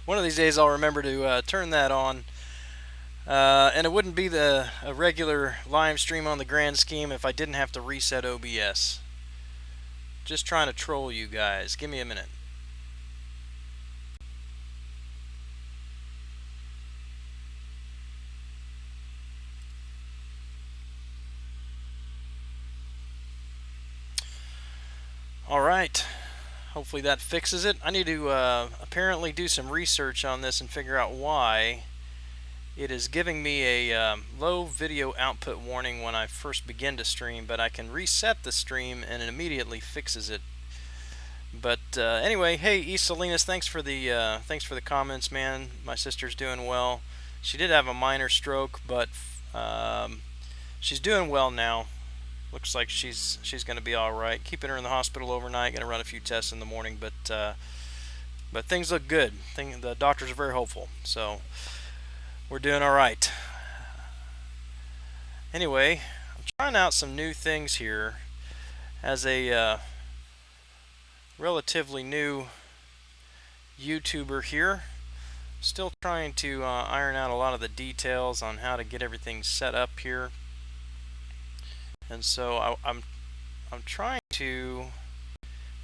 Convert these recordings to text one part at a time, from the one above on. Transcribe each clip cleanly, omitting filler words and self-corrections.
One of these days I'll remember to turn that on. And it wouldn't be a regular live stream on the grand scheme if I didn't have to reset OBS. Just trying to troll you guys. Give me a minute. Alright. Hopefully that fixes it. I need to apparently do some research on this and figure out why it is giving me a low video output warning when I first begin to stream, but I can reset the stream and it immediately fixes it. But anyway, hey, East Salinas, thanks for the comments, man. My sister's doing well. She did have a minor stroke, but um, she's doing well now. Looks like she's going to be all right. Keeping her in the hospital overnight. Going to run a few tests in the morning, but things look good. The doctors are very hopeful, so we're doing all right. Anyway, I'm trying out some new things here as a relatively new YouTuber here. Still trying to iron out a lot of the details on how to get everything set up here, and so I'm trying to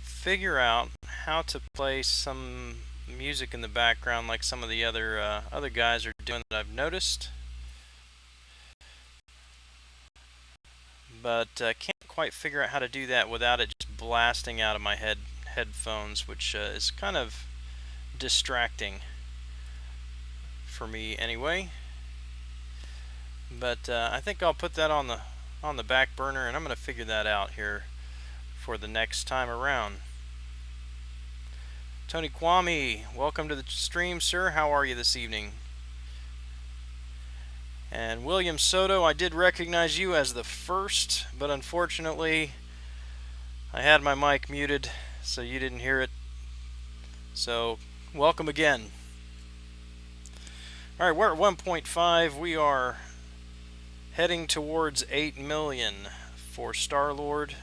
figure out how to play some music in the background like some of the other guys are doing that I've noticed, but can't quite figure out how to do that without it just blasting out of my headphones, which is kind of distracting for me anyway. But I think I'll put that on the back burner, and I'm going to figure that out here for the next time around. Tony Kwame, welcome to the stream, sir. How are you this evening? And William Soto, I did recognize you as the first, but unfortunately I had my mic muted, so you didn't hear it. So, welcome again. Alright, we're at 1.5. We are heading towards 8 million for Star-Lord.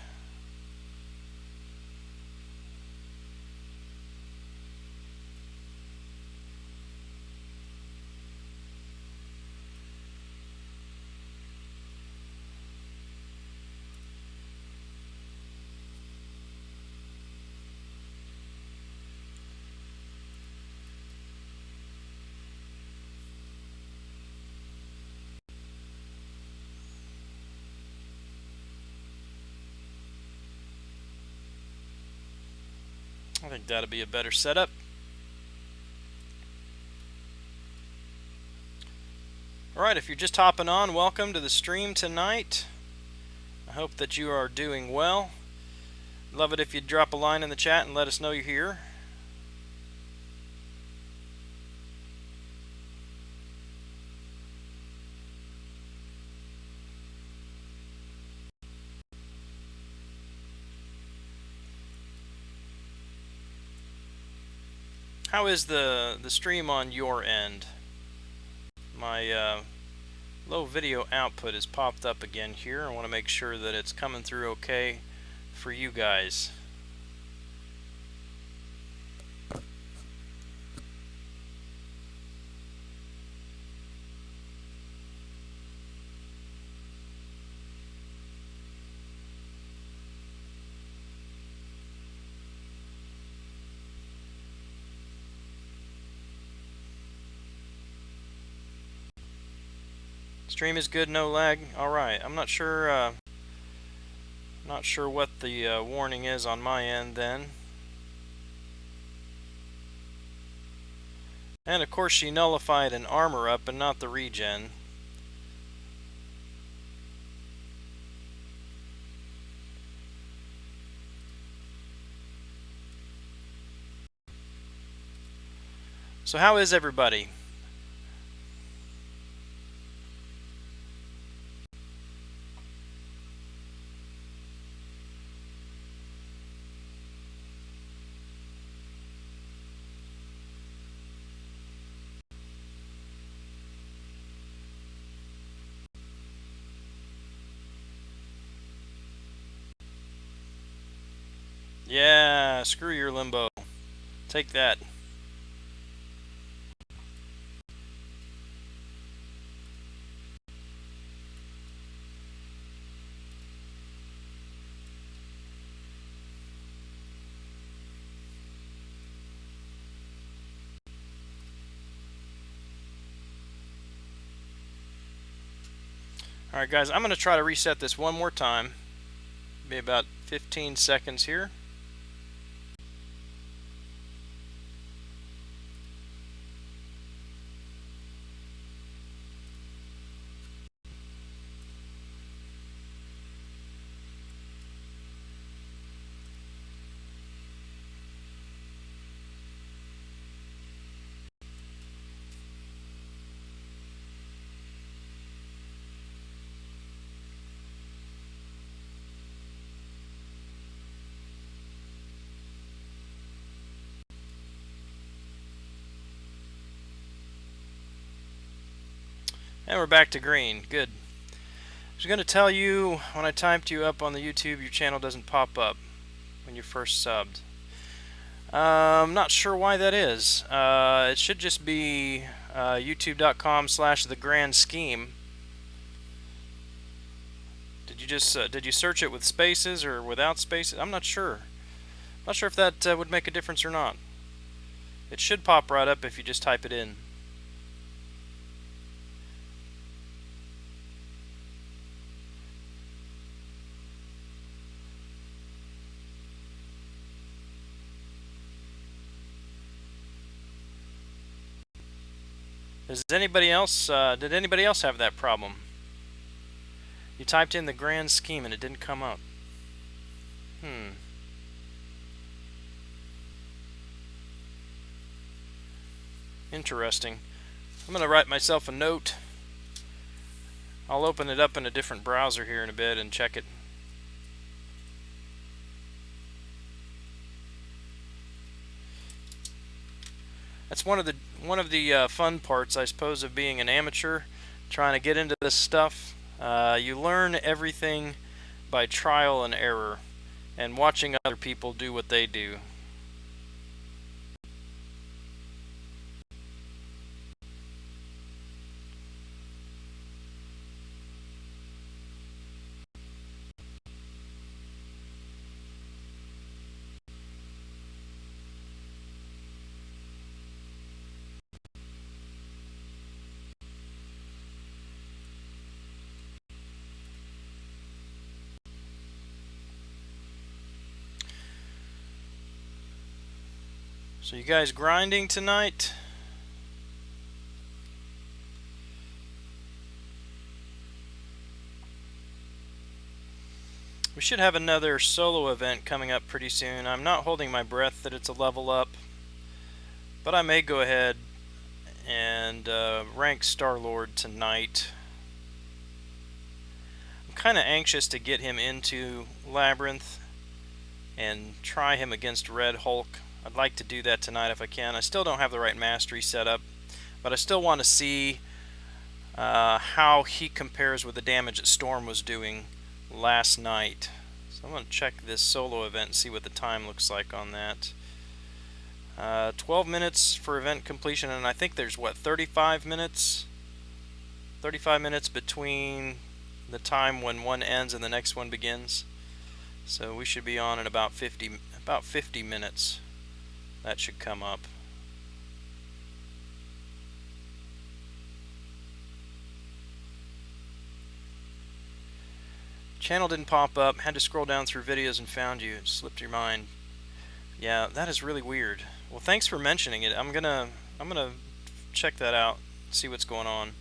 I think that'll be a better setup. Alright, if you're just hopping on, welcome to the stream tonight. I hope that you are doing well. Love it if you'd drop a line in the chat and let us know you're here. How is the stream on your end? My low video output has popped up again here. I want to make sure that it's coming through okay for you guys. Stream is good, no lag. All right, I'm not sure what the warning is on my end then. And of course she nullified an armor up and not the regen. So how is everybody? Yeah, screw your limbo. Take that. Alright guys, I'm going to try to reset this one more time. Be about 15 seconds here. And we're back to green. Good. I was going to tell you, when I typed you up on the YouTube, your channel doesn't pop up when you first subbed. I'm not sure why that is. It should just be youtube.com/thegrandscheme. Did you just did you search it with spaces or without spaces? I'm not sure. Not sure if that would make a difference or not. It should pop right up if you just type it in. Did anybody else have that problem? You typed in the grand scheme and it didn't come up. Interesting. I'm going to write myself a note. I'll open it up in a different browser here in a bit and check it. That's one of the fun parts, I suppose, of being an amateur, trying to get into this stuff. You learn everything by trial and error, and watching other people do what they do. So you guys grinding tonight? We should have another solo event coming up pretty soon. I'm not holding my breath that it's a level up, but I may go ahead and rank Star-Lord tonight. I'm kind of anxious to get him into Labyrinth and try him against Red Hulk. I'd like to do that tonight if I can. I still don't have the right mastery set up, but I still want to see how he compares with the damage that Storm was doing last night. So I'm going to check this solo event and see what the time looks like on that. 12 minutes for event completion, and I think there's, what, 35 minutes? 35 minutes between the time when one ends and the next one begins. So we should be on in about 50 minutes. That should come up. Channel didn't pop up. Had to scroll down through videos and found you. It slipped your mind. Yeah, that is really weird. Well, thanks for mentioning it. I'm gonna check that out. See what's going on.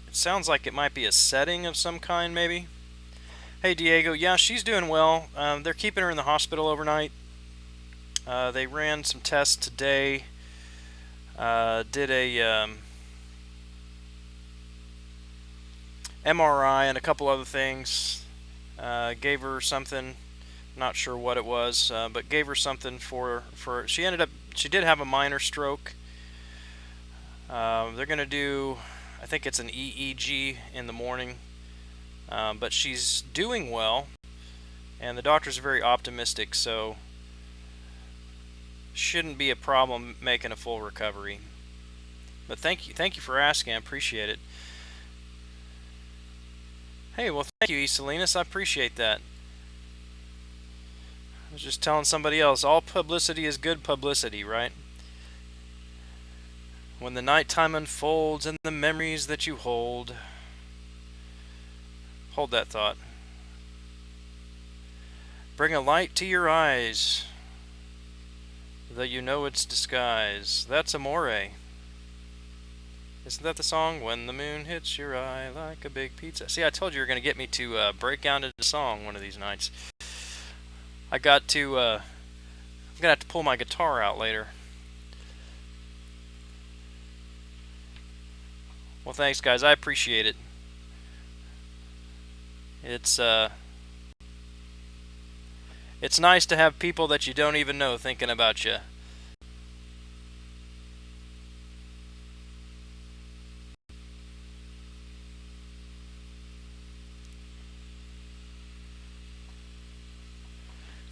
It sounds like it might be a setting of some kind, maybe. Hey Diego, yeah, she's doing well. They're keeping her in the hospital overnight. They ran some tests today. Did a MRI and a couple other things. Gave her something, not sure what it was, but gave her something for she did have a minor stroke. They're gonna do, I think it's an EEG in the morning. But she's doing well, and the doctors are very optimistic, so shouldn't be a problem making a full recovery. But thank you for asking. I appreciate it. Hey, well, thank you, Esalinus. I appreciate that. I was just telling somebody else, all publicity is good publicity, right? When the nighttime unfolds and the memories that you hold. Hold that thought. Bring a light to your eyes, though you know it's disguise. That's Amore. Isn't that the song? When the moon hits your eye like a big pizza. See, I told you were going to get me to break down into the song one of these nights. I'm going to have to pull my guitar out later. Well, thanks, guys. I appreciate it. It's nice to have people that you don't even know thinking about you.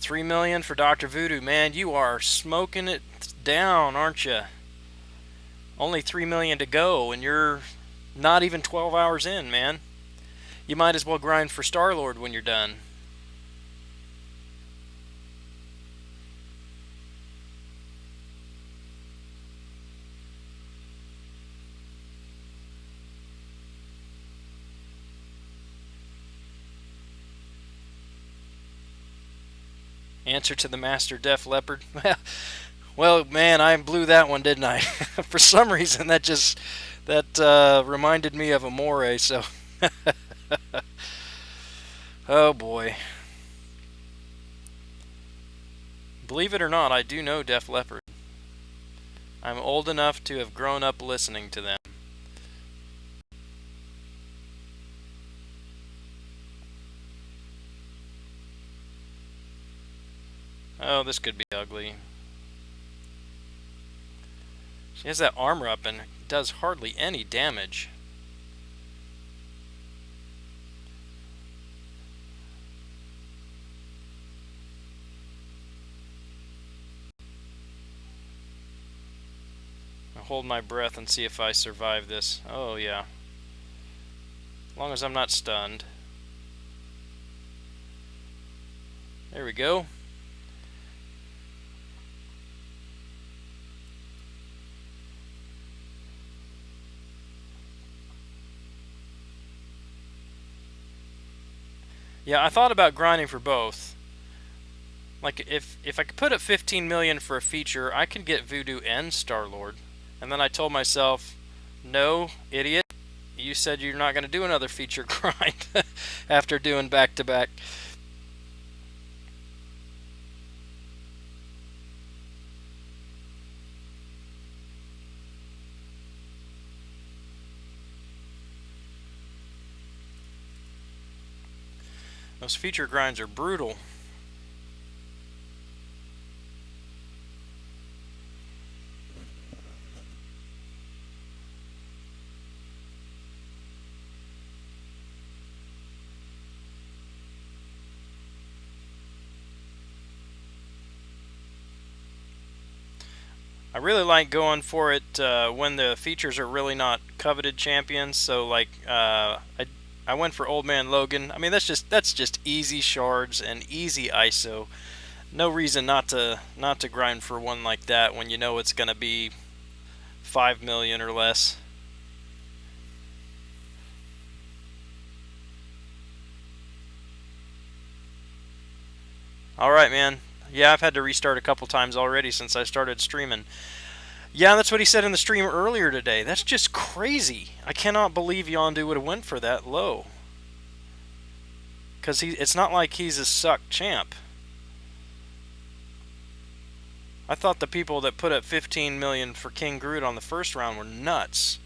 $3 million for Dr. Voodoo. Man, you are smoking it down, aren't you? Only $3 million to go, and you're not even 12 hours in, man. You might as well grind for Star-Lord when you're done. Answer to the Master Def Leppard. Well, man, I blew that one, didn't I? For some reason, that reminded me of Amore. So, oh boy. Believe it or not, I do know Def Leppard. I'm old enough to have grown up listening to them. Oh, this could be ugly. She has that armor up and does hardly any damage. I'll hold my breath and see if I survive this. Oh, yeah. As long as I'm not stunned. There we go. Yeah, I thought about grinding for both. Like, if I could put up 15 million for a feature, I could get Voodoo and Star-Lord. And then I told myself, no, idiot, you said you're not going to do another feature grind after doing back-to-back. Those feature grinds are brutal. I really like going for it when the features are really not coveted champions. So like I went for Old Man Logan. I mean that's just easy shards and easy ISO. No reason not to grind for one like that when you know it's gonna be 5 million or less. All right, man. Yeah, I've had to restart a couple times already since I started streaming. Yeah, that's what he said in the stream earlier today. That's just crazy. I cannot believe Yondu would have went for that low. Because it's not like he's a suck champ. I thought the people that put up 15 million for King Groot on the first round were nuts.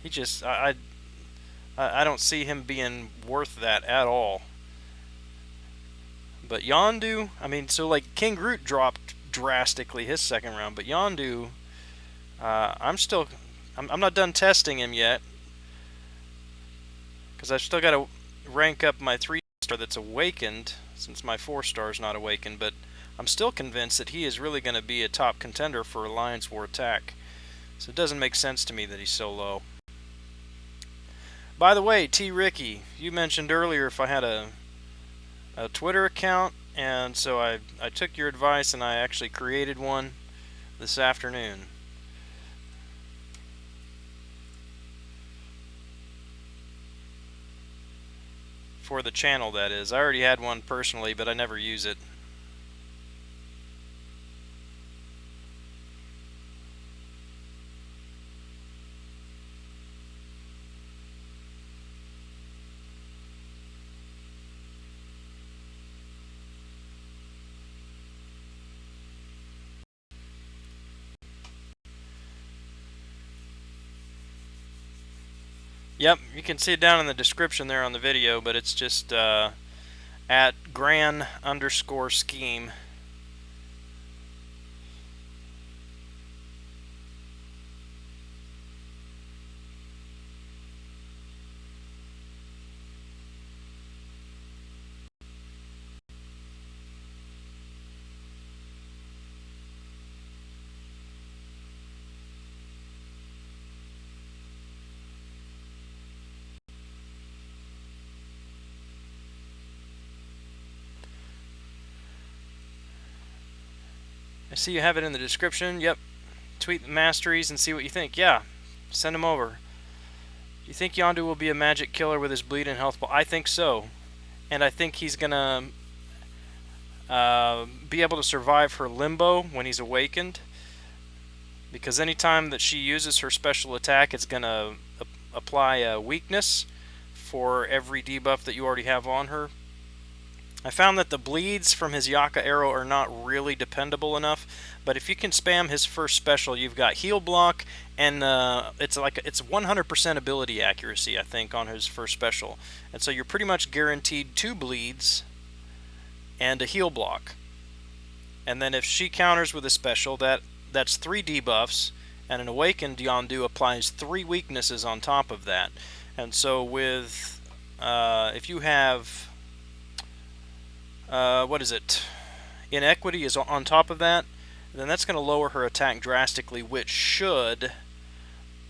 He just, I don't see him being worth that at all. But Yondu, I mean, so like King Groot dropped drastically his second round, but Yondu, I'm not done testing him yet, because I've still got to rank up my 3-star that's awakened, since my 4-star is not awakened, but I'm still convinced that he is really going to be a top contender for Alliance War Attack. So it doesn't make sense to me that he's so low. By the way, T. Ricky, you mentioned earlier if I had a Twitter account, and so I took your advice and I actually created one this afternoon. for the channel, that is. I already had one personally, but I never use it. Yep, you can see it down in the description there on the video, but it's just at gran_scheme. I see you have it in the description. Yep. Tweet the masteries and see what you think. Yeah, send them over. Do you think Yondu will be a magic killer with his bleed and health ball? I think so. And I think he's going to be able to survive her limbo when he's awakened. Because anytime that she uses her special attack, it's going to apply a weakness for every debuff that you already have on her. I found that the bleeds from his Yaka arrow are not really dependable enough, but if you can spam his first special, you've got heal block, and it's 100% ability accuracy, I think, on his first special. And so you're pretty much guaranteed 2 bleeds and a heal block. And then if she counters with a special, that's 3 debuffs, and an awakened Yondu applies 3 weaknesses on top of that. And so with if you have what is it? Inequity is on top of that, then that's going to lower her attack drastically, which should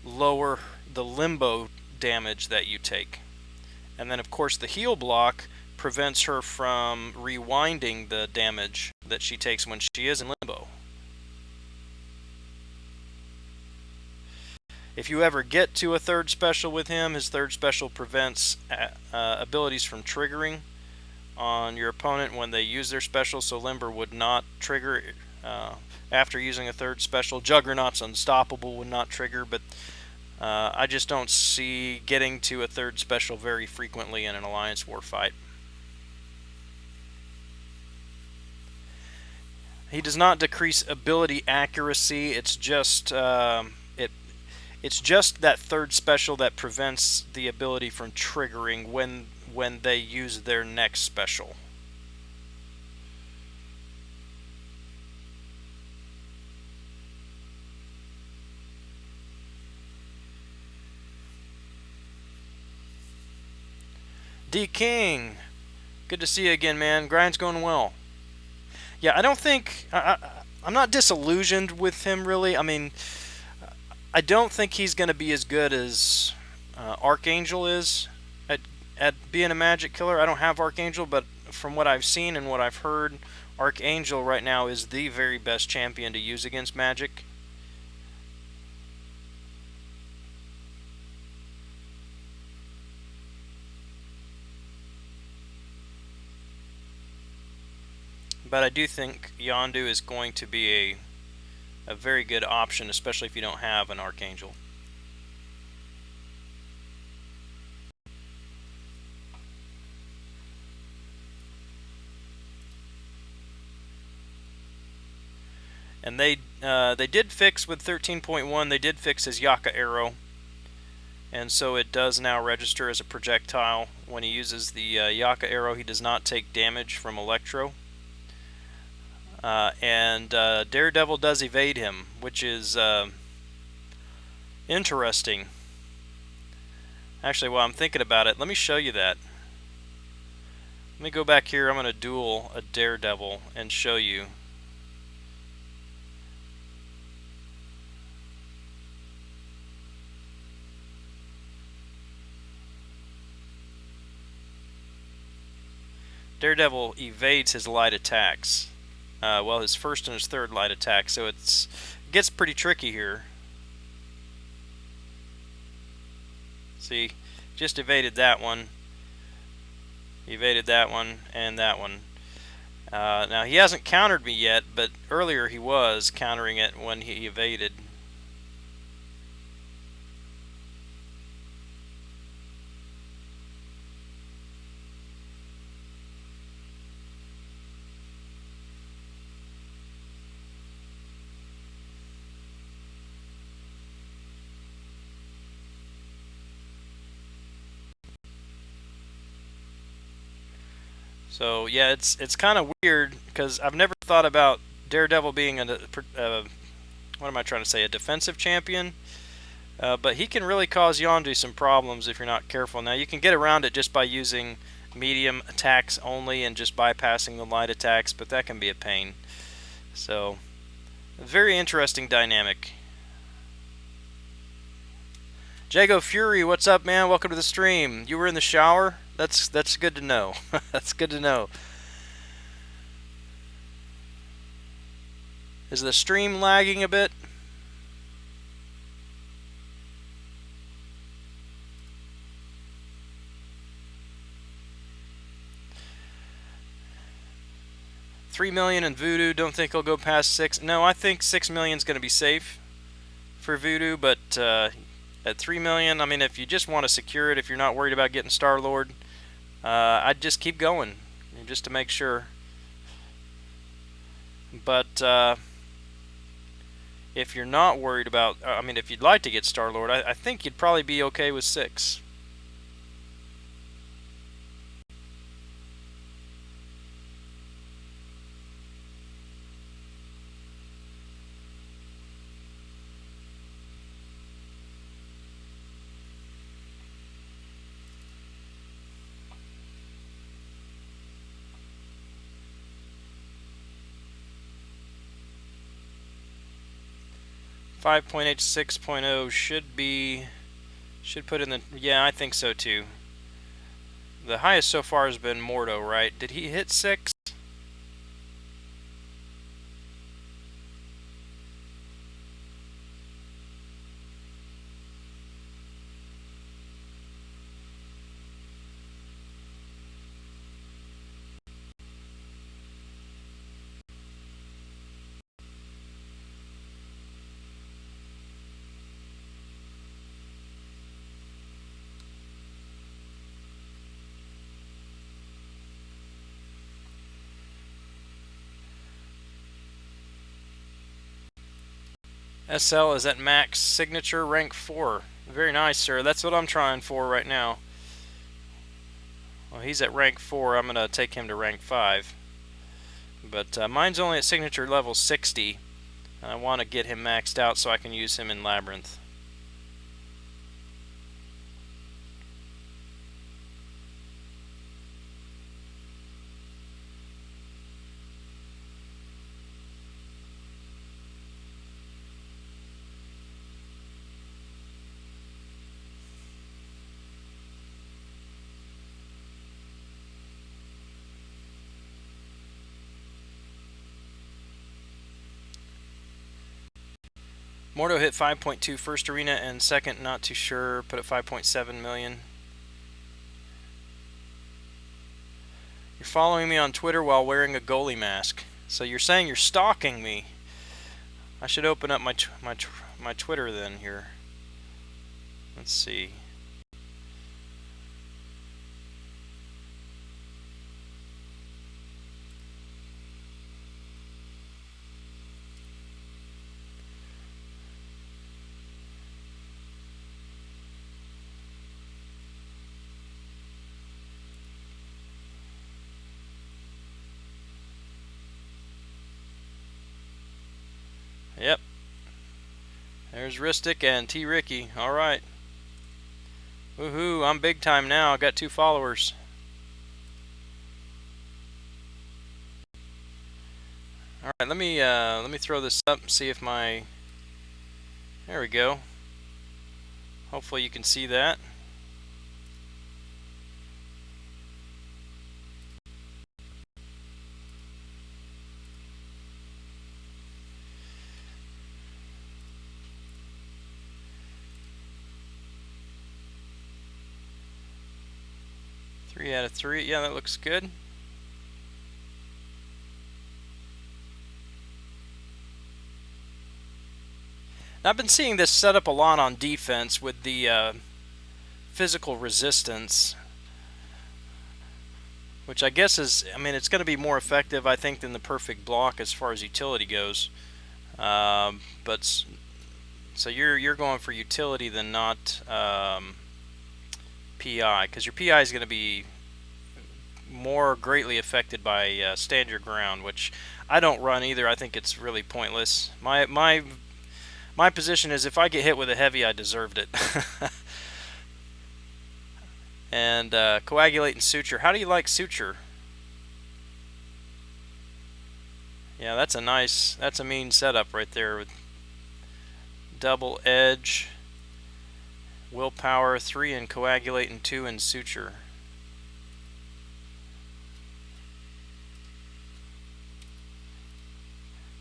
lower the limbo damage that you take. And then, of course, the heal block prevents her from rewinding the damage that she takes when she is in limbo. If you ever get to a third special with him, his third special prevents abilities from triggering on your opponent when they use their special, so Limber would not trigger after using a third special. Juggernaut's Unstoppable would not trigger, but I just don't see getting to a third special very frequently in an Alliance War fight. He does not decrease ability accuracy, it's just it's just that third special that prevents the ability from triggering when they use their next special. D King, good to see you again, man. Grind's going well. Yeah, I don't think I'm not disillusioned with him really. I mean, I don't think he's going to be as good as Archangel is at being a magic killer. I don't have Archangel, but from what I've seen and what I've heard, Archangel right now is the very best champion to use against magic. But I do think Yondu is going to be a very good option, especially if you don't have an Archangel. And they did fix with 13.1, they did fix his Yaka arrow. And so it does now register as a projectile. When he uses the Yaka arrow, he does not take damage from Electro. And Daredevil does evade him, which is interesting. Actually, while I'm thinking about it, let me show you that. Let me go back here. I'm going to duel a Daredevil and show you. Daredevil evades his light attacks. Well, his first and his third light attack, so it gets pretty tricky here. See, just evaded that one. Evaded that one and that one. Now he hasn't countered me yet, but earlier he was countering it when he evaded. So yeah, it's kind of weird because I've never thought about Daredevil being what am I trying to say, a defensive champion. But he can really cause Yondu some problems if you're not careful. Now you can get around it just by using medium attacks only and just bypassing the light attacks, but that can be a pain. So, a very interesting dynamic. Jago Fury, what's up, man? Welcome to the stream. You were in the shower? That's good to know. That's good to know. Is the stream lagging a bit? $3 million in Voodoo. Don't think he'll go past 6. No, I think 6 million is going to be safe for Voodoo, but at 3 million, I mean, if you just want to secure it, if you're not worried about getting Star-Lord, I'd just keep going just to make sure. But if you're not worried about, I mean, if you'd like to get Star-Lord, I think you'd probably be okay with 6. .6.0 should put in the, yeah, I think so too. The highest so far has been Mordo, right? Did he hit 6? SL is at max signature rank 4. Very nice, sir. That's what I'm trying for right now. Well, he's at rank 4. I'm going to take him to rank 5. But mine's only at signature level 60. I want to get him maxed out so I can use him in Labyrinth. Mordo hit 5.2 first arena and second not too sure, put at 5.7 million. You're following me on Twitter while wearing a goalie mask. So you're saying you're stalking me. I should open up my Twitter then here. Let's see. Yep. There's Ristic and T. Ricky. Alright. Woohoo, I'm big time now. I got 2 followers. Alright, let me throw this up and see if my, there we go. Hopefully you can see that. 3 out of 3. Yeah, that looks good. Now, I've been seeing this set up a lot on defense with the physical resistance, which I guess is, I mean, it's going to be more effective, I think, than the perfect block as far as utility goes. But so you're going for utility than not PI, because your PI is going to be more greatly affected by stand your ground, which I don't run either. I think it's really pointless. My position is if I get hit with a heavy, I deserved it. And coagulate and suture. How do you like suture? Yeah, that's a mean setup right there with double edge, willpower 3 and coagulate and 2 and suture.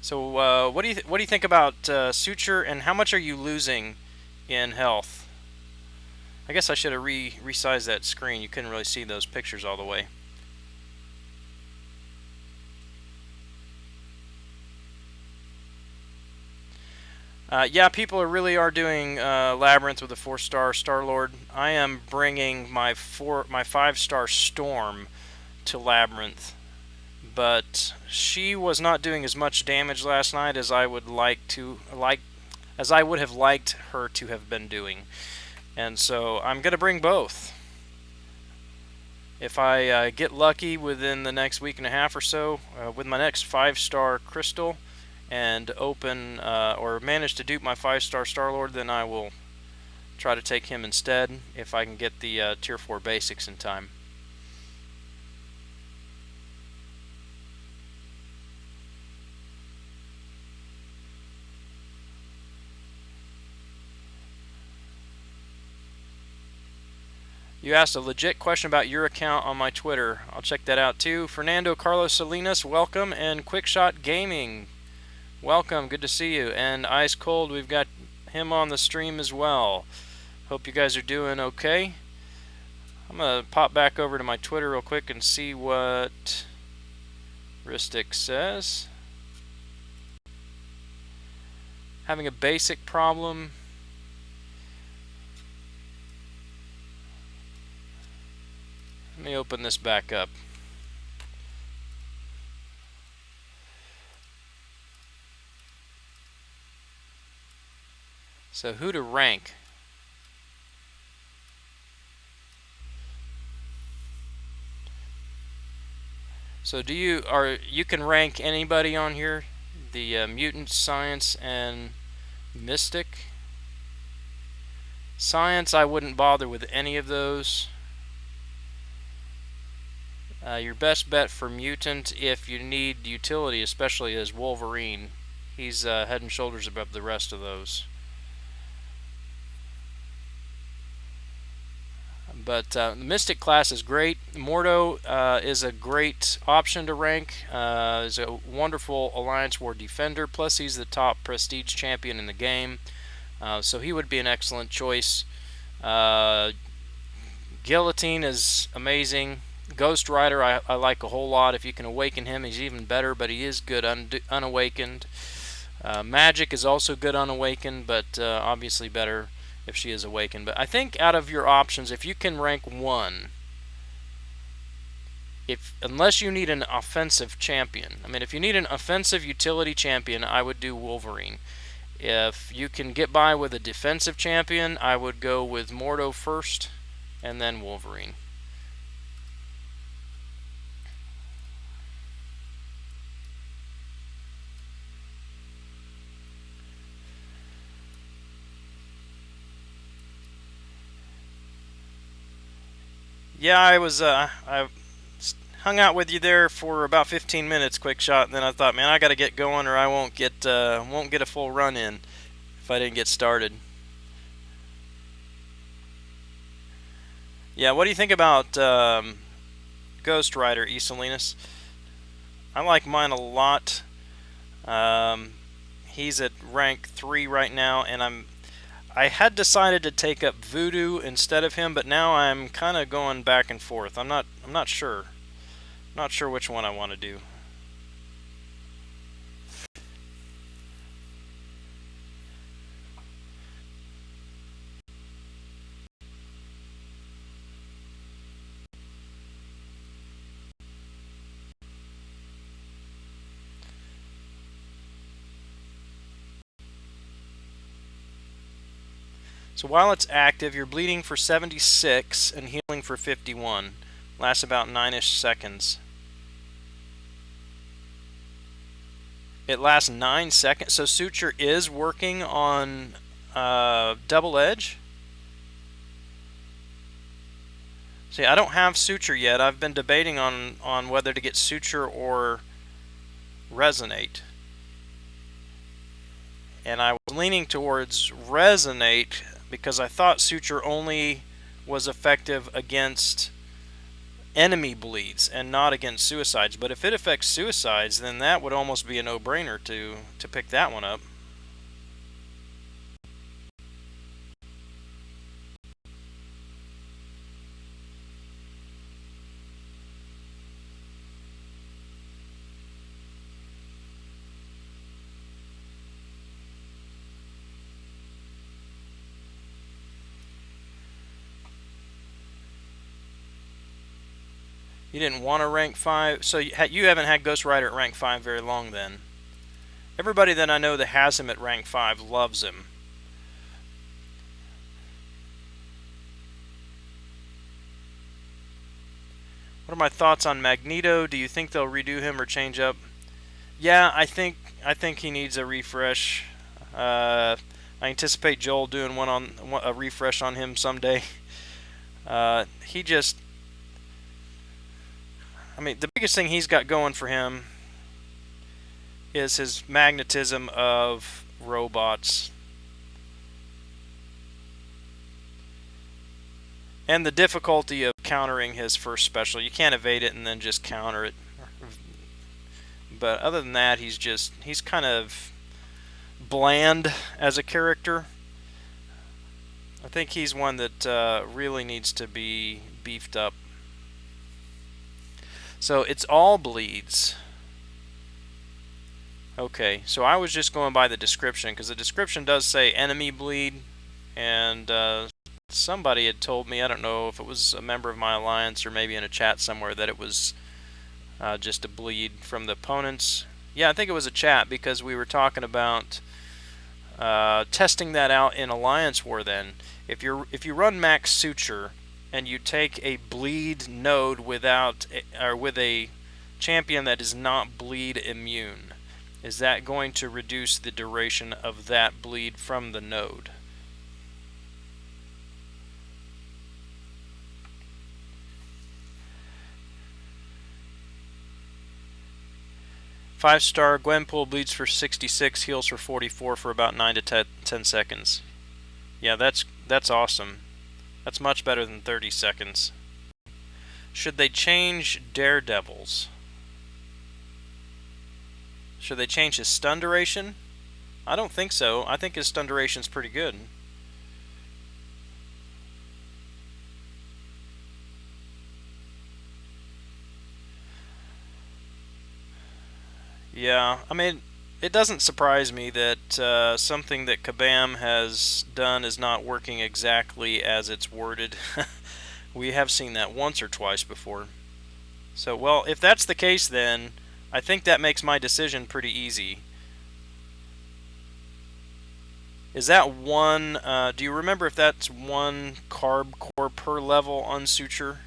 So what do you think about suture, and how much are you losing in health? I guess I should have resized that screen. You couldn't really see those pictures all the way. Yeah, people really are doing Labyrinth with a 4-star Star-Lord. I am bringing my 5-star Storm to Labyrinth, but she was not doing as much damage last night as I would as I would have liked her to have been doing, and so I'm gonna bring both. If I get lucky within the next week and a half or so with my next 5-star Crystal, and open or manage to dupe my 5-star Star-Lord, then I will try to take him instead if I can get the tier 4 basics in time. You asked a legit question about your account on my Twitter. I'll check that out too. Fernando Carlos Salinas, welcome, and Quickshot Gaming, welcome, good to see you. And Ice Cold, we've got him on the stream as well. Hope you guys are doing okay. I'm going to pop back over to my Twitter real quick and see what Ristic says. Having a basic problem. Let me open this back up. So who to rank? So you can rank anybody on here? The mutant, science, and mystic. Science, I wouldn't bother with any of those. Your best bet for mutant, if you need utility, especially, is Wolverine. He's head and shoulders above the rest of those. But the Mystic class is great. Mordo is a great option to rank. Is a wonderful Alliance War defender. Plus, he's the top prestige champion in the game. So he would be an excellent choice. Guillotine is amazing. Ghost Rider I like a whole lot. If you can awaken him, he's even better, but he is good unawakened. Magic is also good unawakened, but obviously better if she is awakened. But I think out of your options, if you can rank one, unless you need an offensive champion, I mean, if you need an offensive utility champion, I would do Wolverine. If you can get by with a defensive champion, I would go with Mordo first, and then Wolverine. Yeah, I hung out with you there for about 15 minutes, Quickshot, and then I thought, man, I got to get going, or I won't get a full run in if I didn't get started. Yeah, what do you think about Ghost Rider, E. Salinas? I like mine a lot. He's at rank 3 right now, and I had decided to take up Voodoo instead of him, but now I'm kind of going back and forth. I'm not sure. Not sure which one I want to do. So while it's active, you're bleeding for 76 and healing for 51. Lasts about 9-ish seconds. It lasts 9 seconds. So Suture is working on Double Edge. See, I don't have Suture yet. I've been debating on whether to get Suture or Resonate. And I was leaning towards Resonate because I thought Suture only was effective against enemy bleeds and not against suicides. But if it affects suicides, then that would almost be a no-brainer to pick that one up. You didn't want to rank 5, so you haven't had Ghost Rider at rank 5 very long then. Everybody that I know that has him at rank 5 loves him. What are my thoughts on Magneto? Do you think they'll redo him or change up? Yeah, I think he needs a refresh. I anticipate Joel doing a refresh on him someday. He just, I mean, the biggest thing he's got going for him is his magnetism of robots. And the difficulty of countering his first special. You can't evade it and then just counter it. But other than that, he's kind of bland as a character. I think he's one that really needs to be beefed up. So it's all bleeds. Okay, so I was just going by the description because the description does say enemy bleed, and somebody had told me, I don't know if it was a member of my alliance or maybe in a chat somewhere, that it was just a bleed from the opponents. Yeah, I think it was a chat because we were talking about testing that out in Alliance War. Then, if you run Max Suture and you take a bleed node with a champion that is not bleed immune, is that going to reduce the duration of that bleed from the node? Five-star Gwenpool bleeds for 66, heals for 44 for about 9 to 10 seconds. Yeah, that's awesome. That's much better than 30 seconds. Should they change Daredevil's? Should they change his stun duration? I don't think so. I think his stun duration's pretty good. Yeah, I mean, it doesn't surprise me that something that Kabam has done is not working exactly as it's worded. We have seen that once or twice before. So, well, if that's the case, then I think that makes my decision pretty easy. Is that one, do you remember if that's one carb core per level on Suture?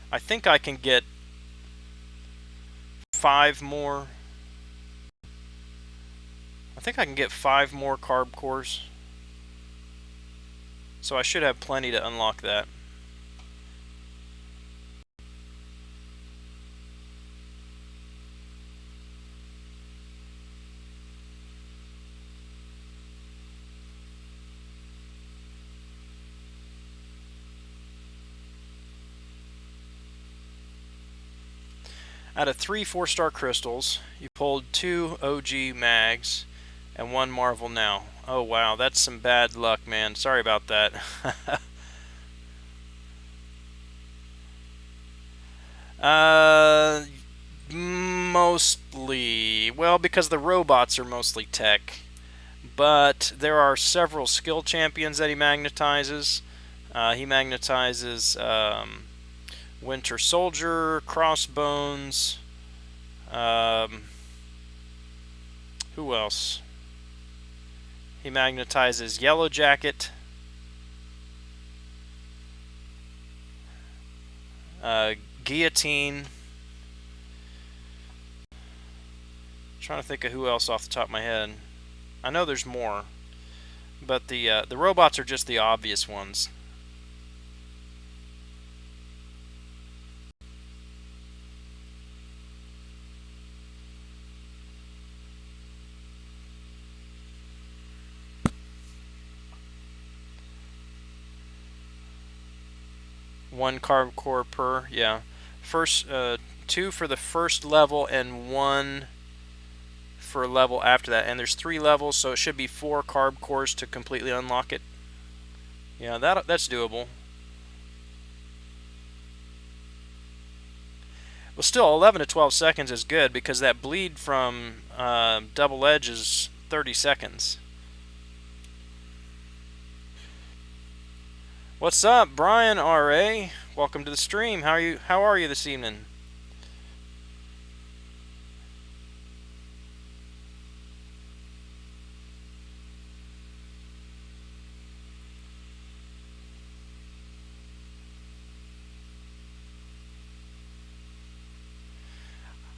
I think I can get 5 more. I think I can get 5 more carb cores. So I should have plenty to unlock that. Out of 3 4-star crystals, you pulled 2 OG mags and 1 Marvel now. Oh wow, that's some bad luck, man. Sorry about that. uh, Mostly, well, because the robots are mostly tech, but there are several skill champions that he magnetizes. He magnetizes Winter Soldier, Crossbones. Who else? He magnetizes Yellow Jacket, Guillotine. Trying to think of who else off the top of my head. I know there's more, but the robots are just the obvious ones. One carb core per, yeah. First, 2 for the first level and 1 for a level after that. And there's 3 levels, so it should be 4 carb cores to completely unlock it. Yeah, that's doable. Well, still, 11 to 12 seconds is good because that bleed from Double Edge is 30 seconds. What's up, Brian R.A.? Welcome to the stream. How are you this evening?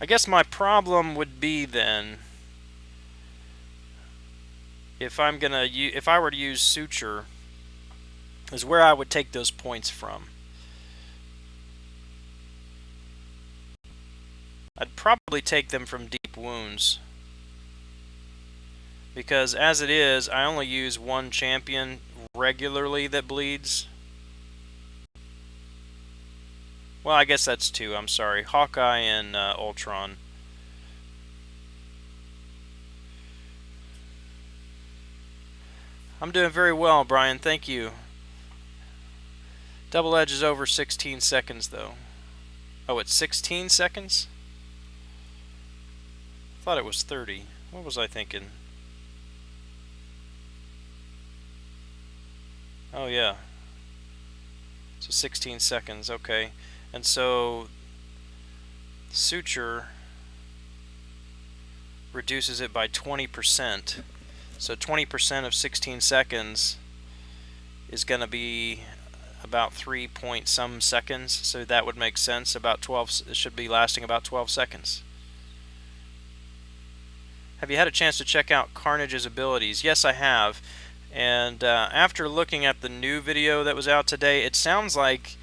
I guess my problem would be then if I were to use Suture, is where I would take those points from. I'd probably take them from Deep Wounds, because as it is, I only use 1 champion regularly that bleeds. Well, I guess that's 2, I'm sorry. Hawkeye and Ultron. I'm doing very well, Brian, thank you. Double Edge is over 16 seconds, though. Oh, it's 16 seconds? I thought it was 30. What was I thinking? Oh, yeah. So 16 seconds, okay. And so Suture reduces it by 20%. So 20% of 16 seconds is going to be about 3 point some seconds. So that would make sense. About 12. It should be lasting about 12 seconds. Have you had a chance to check out Carnage's abilities? Yes, I have. And after looking at the new video that was out today, it sounds like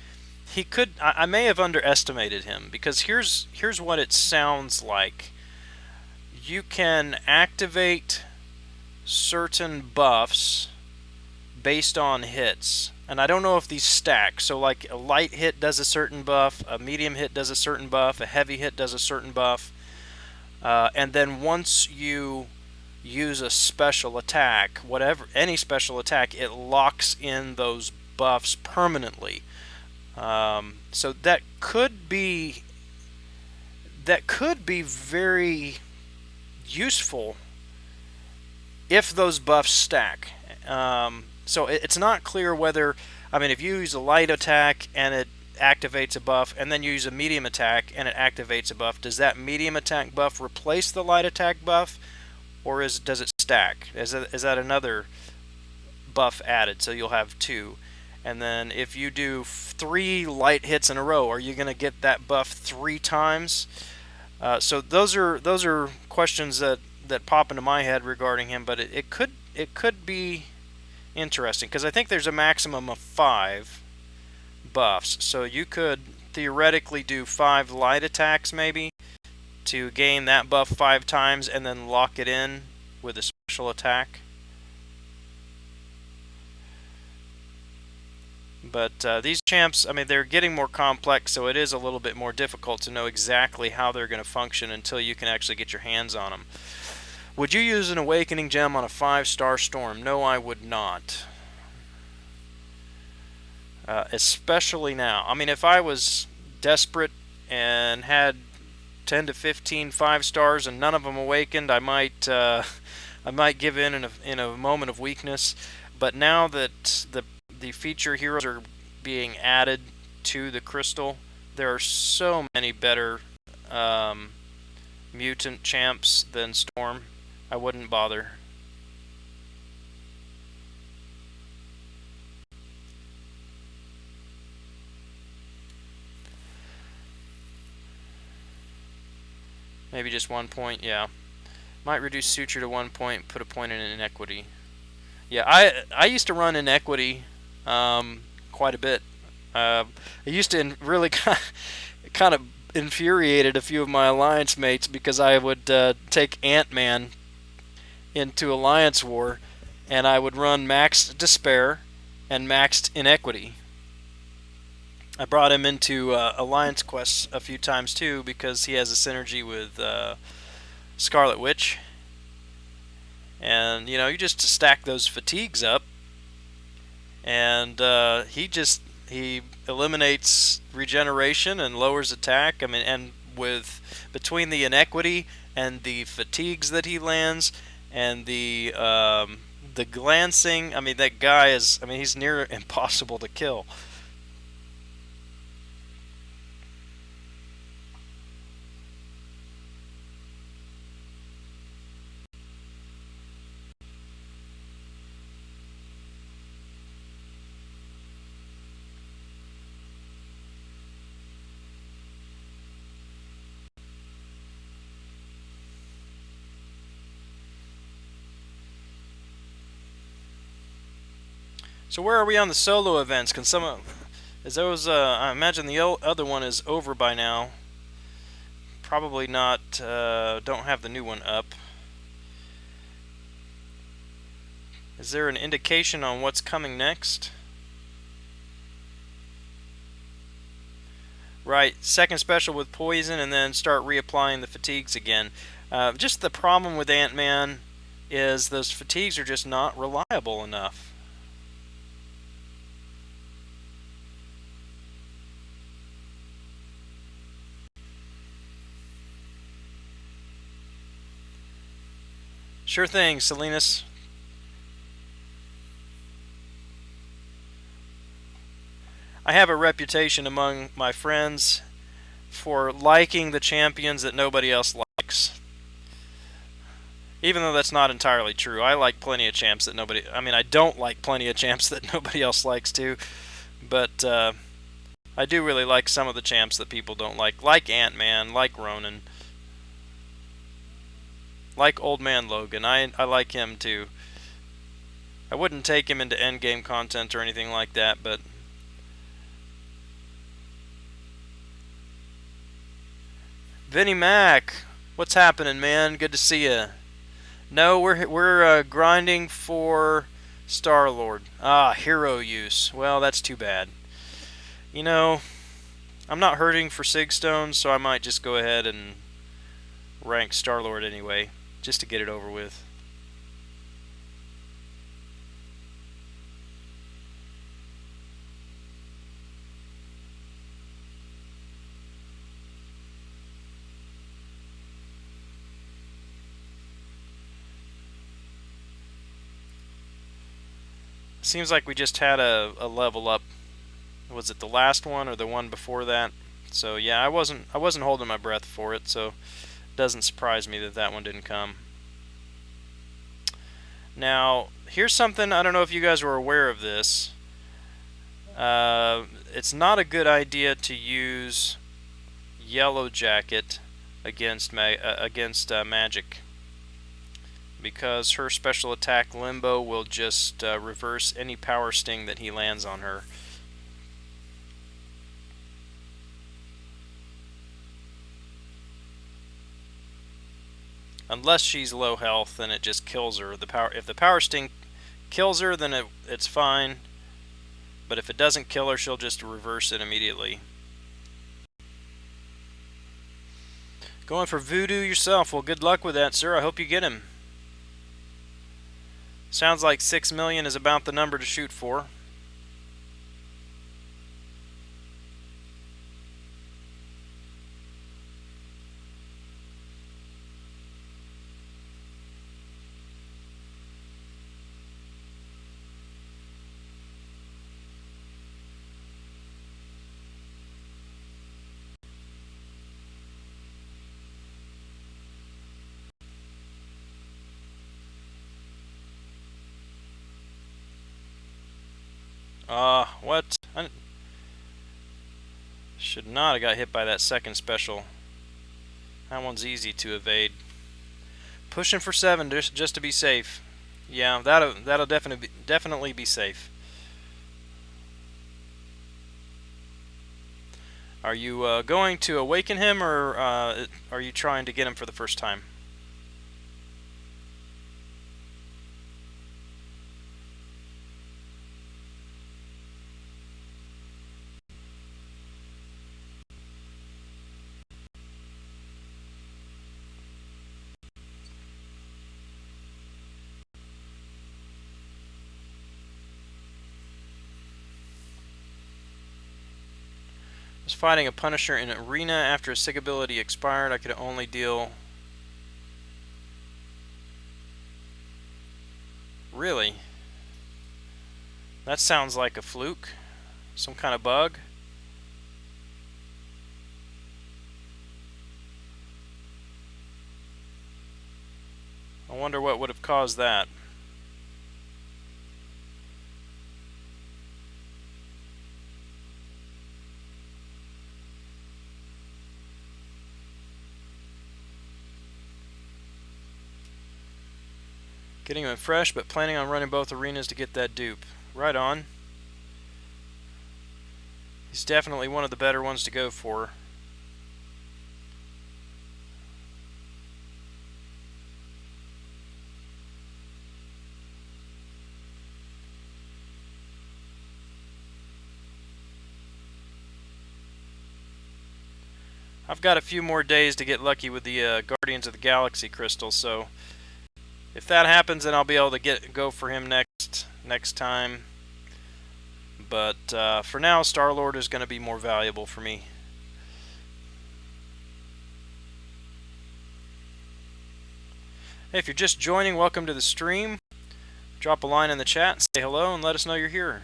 he could. I may have underestimated him, because here's what it sounds like. You can activate certain buffs based on hits, and I don't know if these stack. So like a light hit does a certain buff, a medium hit does a certain buff, a heavy hit does a certain buff, and then once you use a special attack, any special attack, it locks in those buffs permanently. So that could be very useful if those buffs stack. So it's not clear whether, I mean, if you use a light attack and it activates a buff, and then you use a medium attack and it activates a buff, does that medium attack buff replace the light attack buff, or does it stack? Is that another buff added, so you'll have 2? And then if you do 3 light hits in a row, are you going to get that buff 3 times? So those are questions that pop into my head regarding him, but it could be interesting, because I think there's a maximum of 5 buffs. So you could theoretically do 5 light attacks maybe to gain that buff 5 times and then lock it in with a special attack. But these champs, I mean, they're getting more complex, so it is a little bit more difficult to know exactly how they're going to function until you can actually get your hands on them. Would you use an Awakening Gem on a 5-star storm? No, I would not. Especially now. I mean, if I was desperate and had 10 to 15 5-stars and none of them awakened, I might give in a moment of weakness. But now that the feature heroes are being added to the crystal, there are so many better mutant champs than Storm. I wouldn't bother. Maybe just 1 point, yeah. Might reduce Suture to 1 point, put a point in Inequity. Yeah, I used to run Inequity quite a bit. I used to really kind of infuriated a few of my alliance mates because I would take Ant-Man into Alliance War, and I would run maxed Despair and maxed Inequity. I brought him into Alliance quests a few times too because he has a synergy with Scarlet Witch. And, you know, you just stack those fatigues up, and he eliminates regeneration and lowers attack. I mean, and between the Inequity and the fatigues that he lands and the glancing, I mean, that guy is, I mean, he's near impossible to kill. So where are we on the solo events? Can someone, is those? I imagine the other one is over by now. Probably not. Don't have the new one up. Is there an indication on what's coming next? Right, second special with poison, and then start reapplying the fatigues again. Just the problem with Ant-Man is those fatigues are just not reliable enough. Sure thing, Salinas. I have a reputation among my friends for liking the champions that nobody else likes. Even though that's not entirely true. I like plenty of champs that nobody... I mean, I don't like plenty of champs that nobody else likes too. But I do really like some of the champs that people don't like Ant-Man, like Ronan. Like Old Man Logan, I like him too. I wouldn't take him into endgame content or anything like that, but Vinnie Mac, what's happening, man? Good to see you. No, we're grinding for Star-Lord. Ah, hero use. Well, that's too bad. You know, I'm not hurting for Sigstones, so I might just go ahead and rank Star-Lord anyway, just to get it over with. Seems like we just had a level up. Was it the last one or the one before that? So yeah, I wasn't holding my breath for it, so it doesn't surprise me that that one didn't come. Now, here's something, I don't know if you guys were aware of this. It's not a good idea to use Yellow Jacket against Magic, because her special attack Limbo will just reverse any power sting that he lands on her. Unless she's low health, then it just kills her. If the power sting kills her, then it's fine. But if it doesn't kill her, she'll just reverse it immediately. Going for Voodoo yourself. Well, good luck with that, sir. I hope you get him. Sounds like 6 million is about the number to shoot for. What? I should not have got hit by that second special. That one's easy to evade. Pushing for 7 just to be safe. Yeah, that'll definitely be safe. Are you going to awaken him, or are you trying to get him for the first time? Was fighting a Punisher in Arena after his SIG ability expired. I could only deal... Really? That sounds like a fluke. Some kind of bug. I wonder what would have caused that. Getting him fresh, but planning on running both arenas to get that dupe. Right on. He's definitely one of the better ones to go for. I've got a few more days to get lucky with the Guardians of the Galaxy crystal, so if that happens, then I'll be able to go for him next time. But for now, Star-Lord is going to be more valuable for me. Hey, if you're just joining, welcome to the stream. Drop a line in the chat, say hello, and let us know you're here.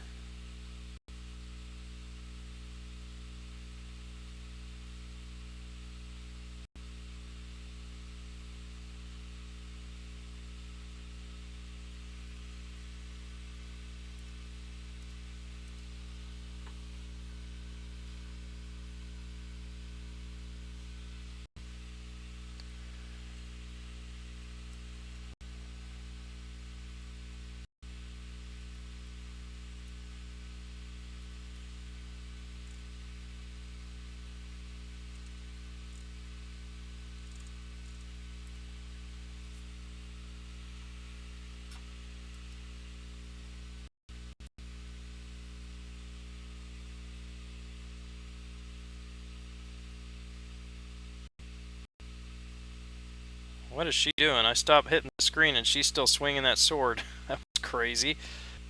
What is she doing? I stopped hitting the screen and she's still swinging that sword. That was crazy.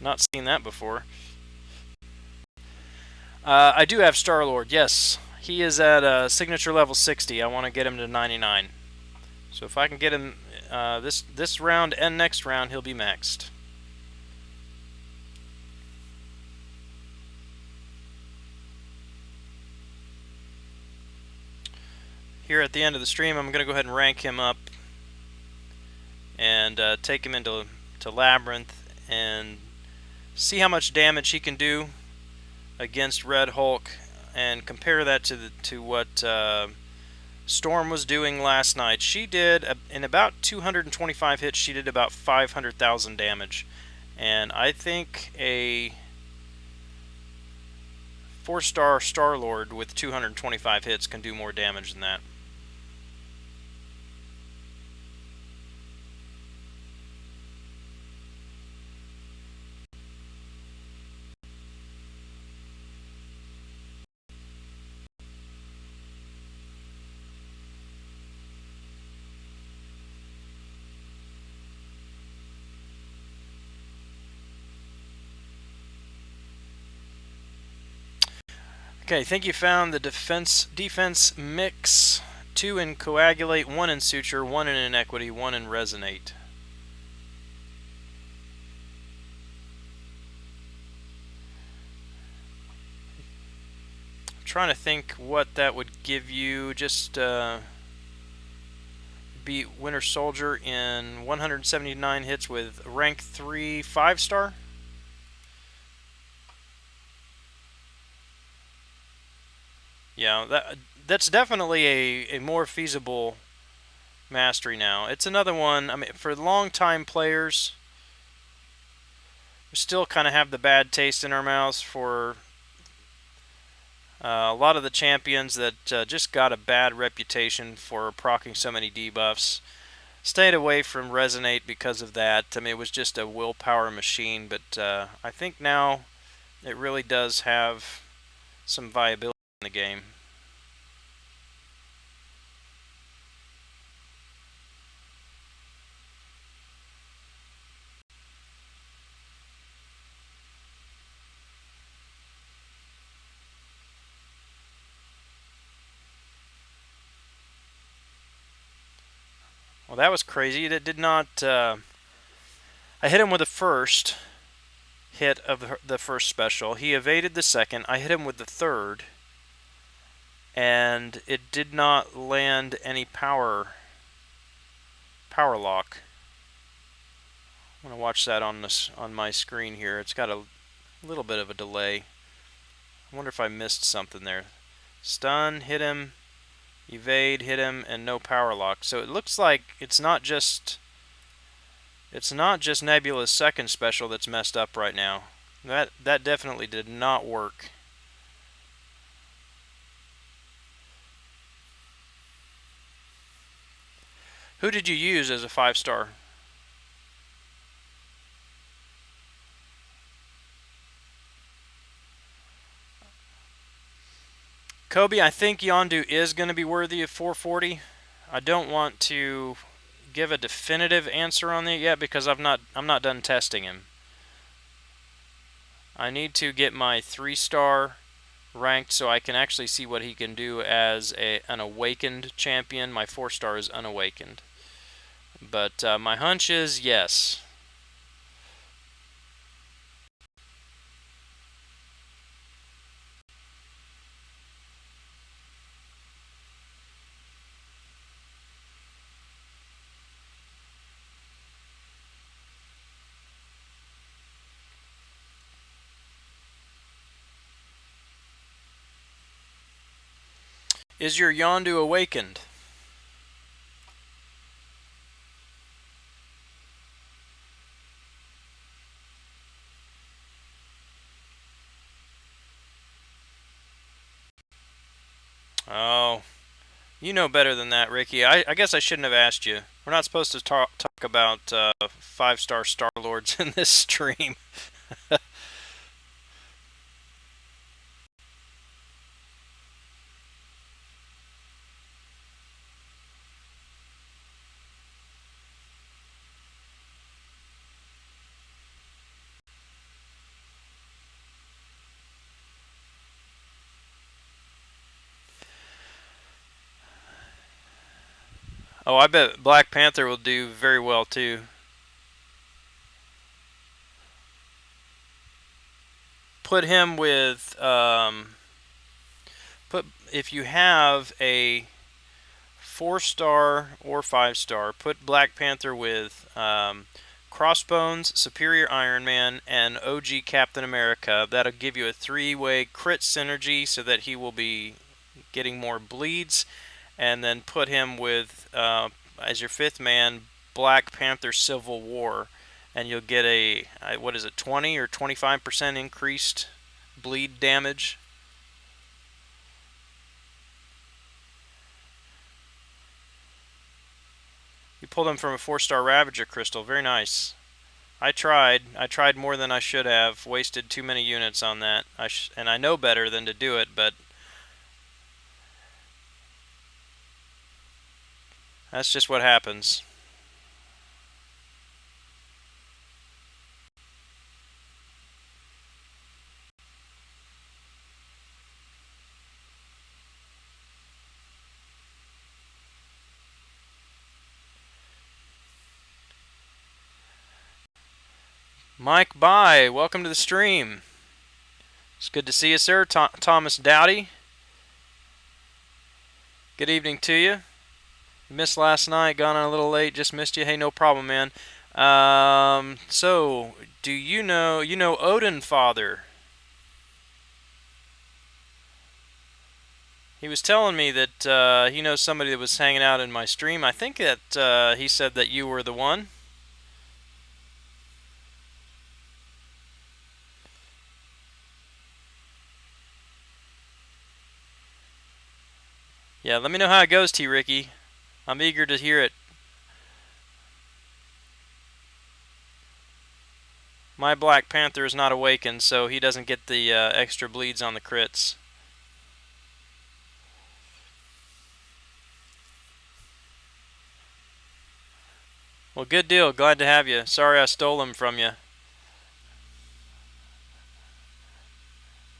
Not seen that before. I do have Star-Lord, yes. He is at signature level 60. I want to get him to 99. So if I can get him this round and next round, he'll be maxed. Here at the end of the stream, I'm going to go ahead and rank him up and take him into Labyrinth and see how much damage he can do against Red Hulk, and compare that to what Storm was doing last night. She did, in about 225 hits, she did about 500,000 damage. And I think a 4-star Star-Lord with 225 hits can do more damage than that. Okay, think you found the defense mix. 2 in coagulate, 1 in suture, 1 in inequity, 1 in resonate. I'm trying to think what that would give you. Just beat Winter Soldier in 179 hits with rank 3 5-star. Yeah, that's definitely a more feasible mastery now. It's another one. I mean, for long-time players, we still kind of have the bad taste in our mouths for a lot of the champions that just got a bad reputation for proccing so many debuffs. Stayed away from Resonate because of that. I mean, it was just a willpower machine, but I think now it really does have some viability in the game. Well, that was crazy. That did not... I hit him with the first hit of the first special. He evaded the second. I hit him with the third. And it did not land any power lock. I'm going to watch that on my screen here. It's got a little bit of a delay. I wonder if I missed something there. Stun, hit him, evade, hit him, and no power lock. So it looks like it's not just Nebula's second special that's messed up right now. That definitely did not work. Who did you use as a 5-star? Kobe, I think Yondu is going to be worthy of 440. I don't want to give a definitive answer on it yet because I'm not done testing him. I need to get my 3-star ranked so I can actually see what he can do as an awakened champion. My 4-star is unawakened. But my hunch is yes. Is your Yondu awakened? Oh, you know better than that, Ricky. I guess I shouldn't have asked you. We're not supposed to talk about 5-star Star Lords in this stream. Oh, I bet Black Panther will do very well too. Put him with if you have a 4-star or 5-star, put Black Panther with Crossbones, Superior Iron Man, and OG Captain America. That'll give you a 3-way crit synergy so that he will be getting more bleeds. And then put him with, as your 5th man, Black Panther Civil War. And you'll get a, what is it, 20 or 25% increased bleed damage. You pulled him from a 4-star Ravager crystal. Very nice. I tried more than I should have. Wasted too many units on that. And I know better than to do it, but that's just what happens. Mike By, welcome to the stream. It's good to see you, sir. Thomas Dowdy. Good evening to you. Missed last night, gone on a little late, just missed you. Hey, no problem, man. So, do you know Odin Father? He was telling me that he knows somebody that was hanging out in my stream. I think that he said that you were the one. Yeah, let me know how it goes, T. Ricky. I'm eager to hear it. My Black Panther is not awakened, so he doesn't get the extra bleeds on the crits. Well, good deal. Glad to have you. Sorry I stole him from you.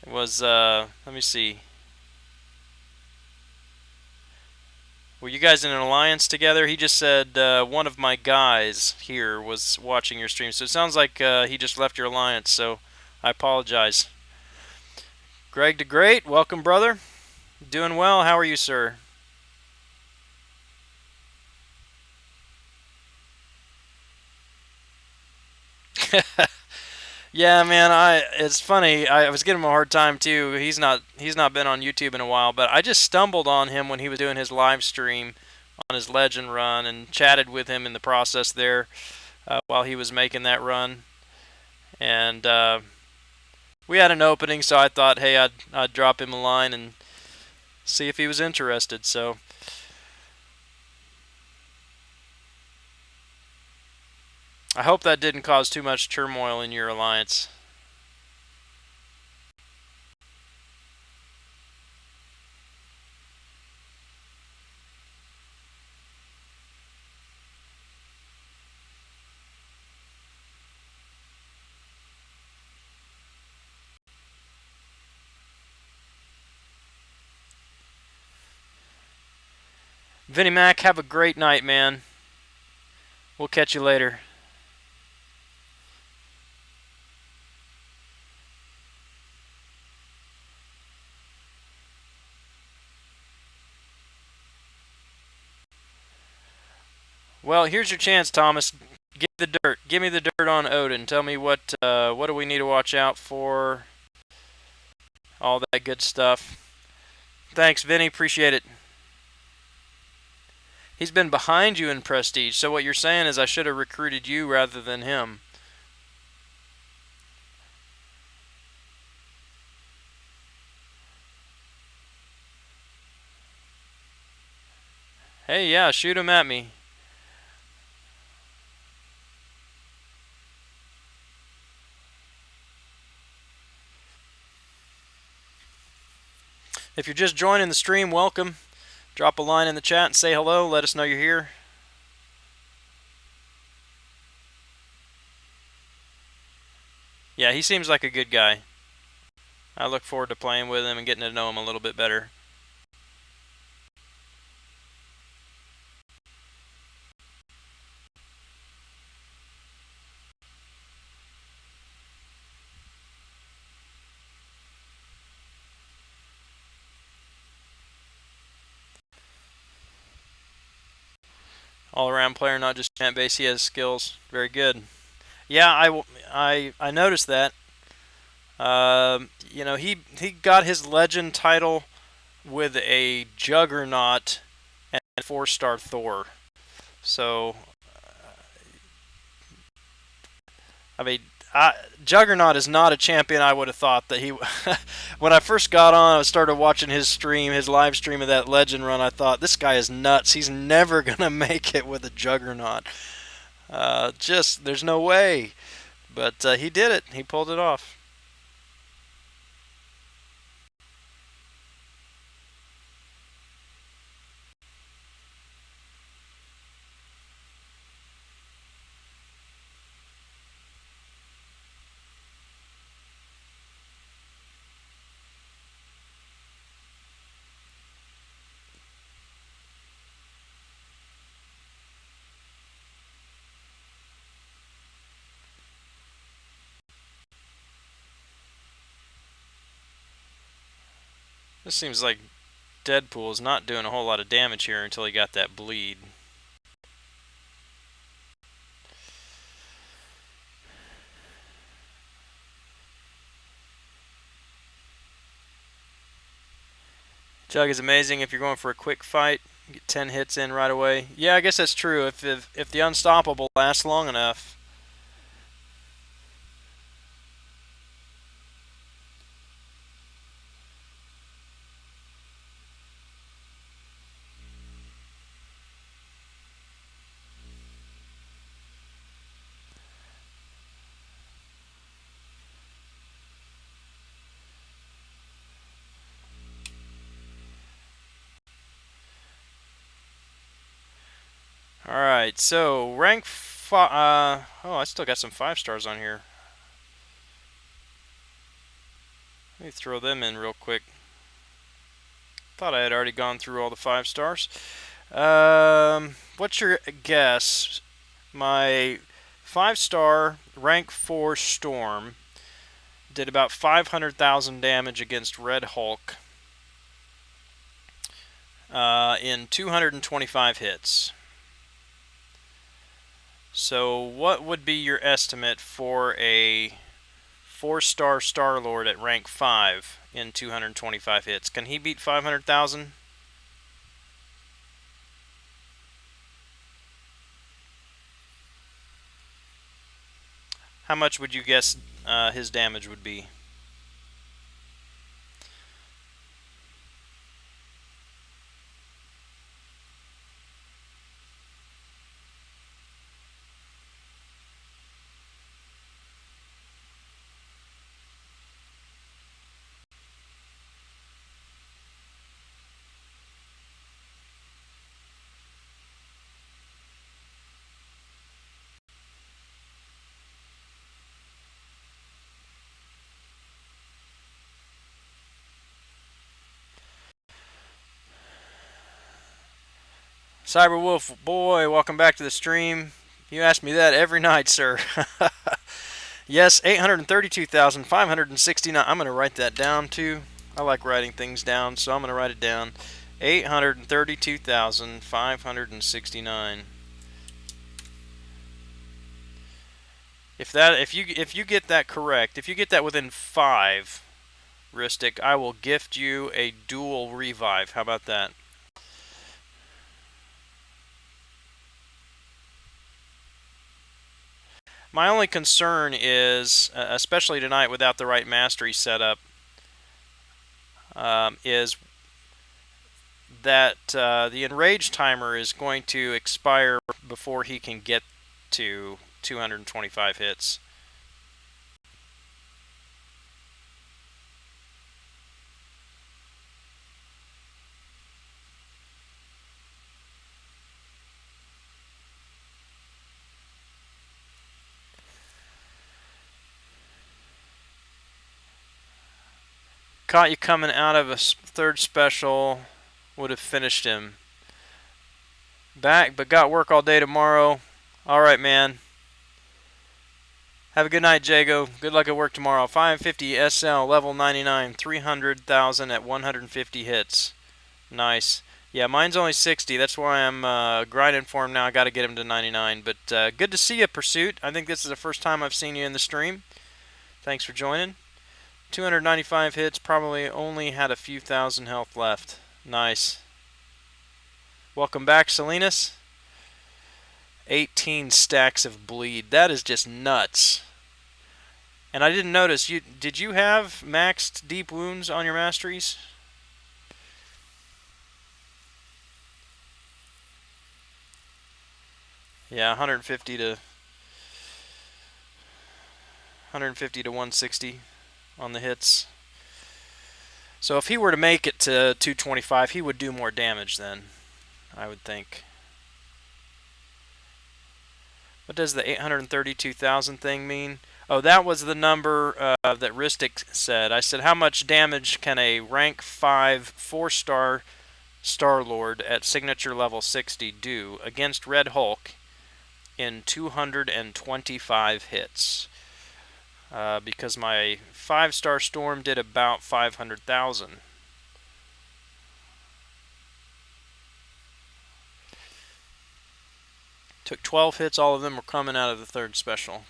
It was, let me see. Were you guys in an alliance together? He just said one of my guys here was watching your stream. So it sounds like he just left your alliance, so I apologize. Greg the Great, welcome, brother. Doing well. How are you, sir? Yeah, man. It's funny. I was giving him a hard time too. He's not been on YouTube in a while, but I just stumbled on him when he was doing his live stream on his legend run and chatted with him in the process there while he was making that run. And we had an opening, so I thought, hey, I'd drop him a line and see if he was interested. So I hope that didn't cause too much turmoil in your alliance. Vinnie Mac, have a great night, man. We'll catch you later. Well, here's your chance, Thomas. Give the dirt. Give me the dirt on Odin. Tell me what do we need to watch out for? All that good stuff. Thanks, Vinny. Appreciate it. He's been behind you in prestige. So what you're saying is I should have recruited you rather than him. Hey, yeah, shoot him at me. If you're just joining the stream, welcome. Drop a line in the chat and say hello. Let us know you're here. Yeah, he seems like a good guy. I look forward to playing with him and getting to know him a little bit better. All-around player, not just champ base. He has skills. Very good. Yeah, I noticed that. You know, he got his legend title with a Juggernaut and a 4-star Thor. So, I mean, Juggernaut is not a champion I would have thought that he. When I first got on, I started watching his stream, his live stream of that legend run. I thought this guy is nuts. He's never gonna make it with a Juggernaut. Just there's no way. But he did it. He pulled it off. This seems like Deadpool is not doing a whole lot of damage here until he got that bleed. Jug is amazing if you're going for a quick fight. Get 10 hits in right away. Yeah, I guess that's true. If the Unstoppable lasts long enough. Alright, so rank 5. Oh, I still got some 5 stars on here. Let me throw them in real quick. Thought I had already gone through all the 5 stars. What's your guess? My 5-star rank 4 Storm did about 500,000 damage against Red Hulk in 225 hits. So what would be your estimate for a 4-star Star-Lord at rank 5 in 225 hits? Can he beat 500,000? How much would you guess his damage would be? Cyberwolf, boy, welcome back to the stream. You ask me that every night, sir. Yes, 832,569. I'm going to write that down too. I like writing things down, so I'm going to write it down. 832,569. If you get that correct, if you get that within 5, Ristic, I will gift you a dual revive. How about that? My only concern is, especially tonight without the right mastery setup, is that the enrage timer is going to expire before he can get to 225 hits. Caught you coming out of a 3rd special, would have finished him. Back, but got work all day tomorrow. Alright, man. Have a good night, Jago. Good luck at work tomorrow. 550 SL, level 99, 300,000 at 150 hits. Nice. Yeah, mine's only 60. That's why I'm grinding for him now. I got to get him to 99. But good to see you, Pursuit. I think this is the first time I've seen you in the stream. Thanks for joining. 295 hits, probably only had a few thousand health left. Nice. Welcome back, Salinas. 18 stacks of bleed. That is just nuts. And I didn't notice, did you have maxed deep wounds on your masteries? Yeah, 150 to 160 on the hits. So if he were to make it to 225, he would do more damage then, I would think. What does the 832,000 thing mean? Oh, that was the number that Ristic said. I said, how much damage can a rank 5 4-star Star-Lord at signature level 60 do against Red Hulk in 225 hits? Because my 5-star Storm did about 500,000. Took 12 hits, all of them were coming out of the third special.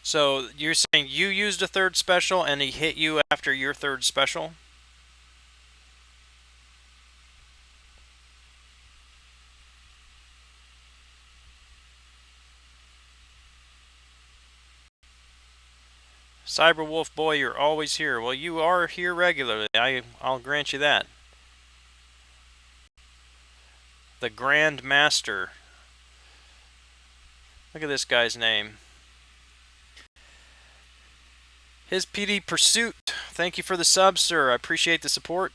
So you're saying you used a third special and he hit you after your third special? Cyberwolf boy, you're always here. Well, you are here regularly. I'll grant you that. The Grand Master. Look at this guy's name. His PD Pursuit. Thank you for the sub, sir. I appreciate the support.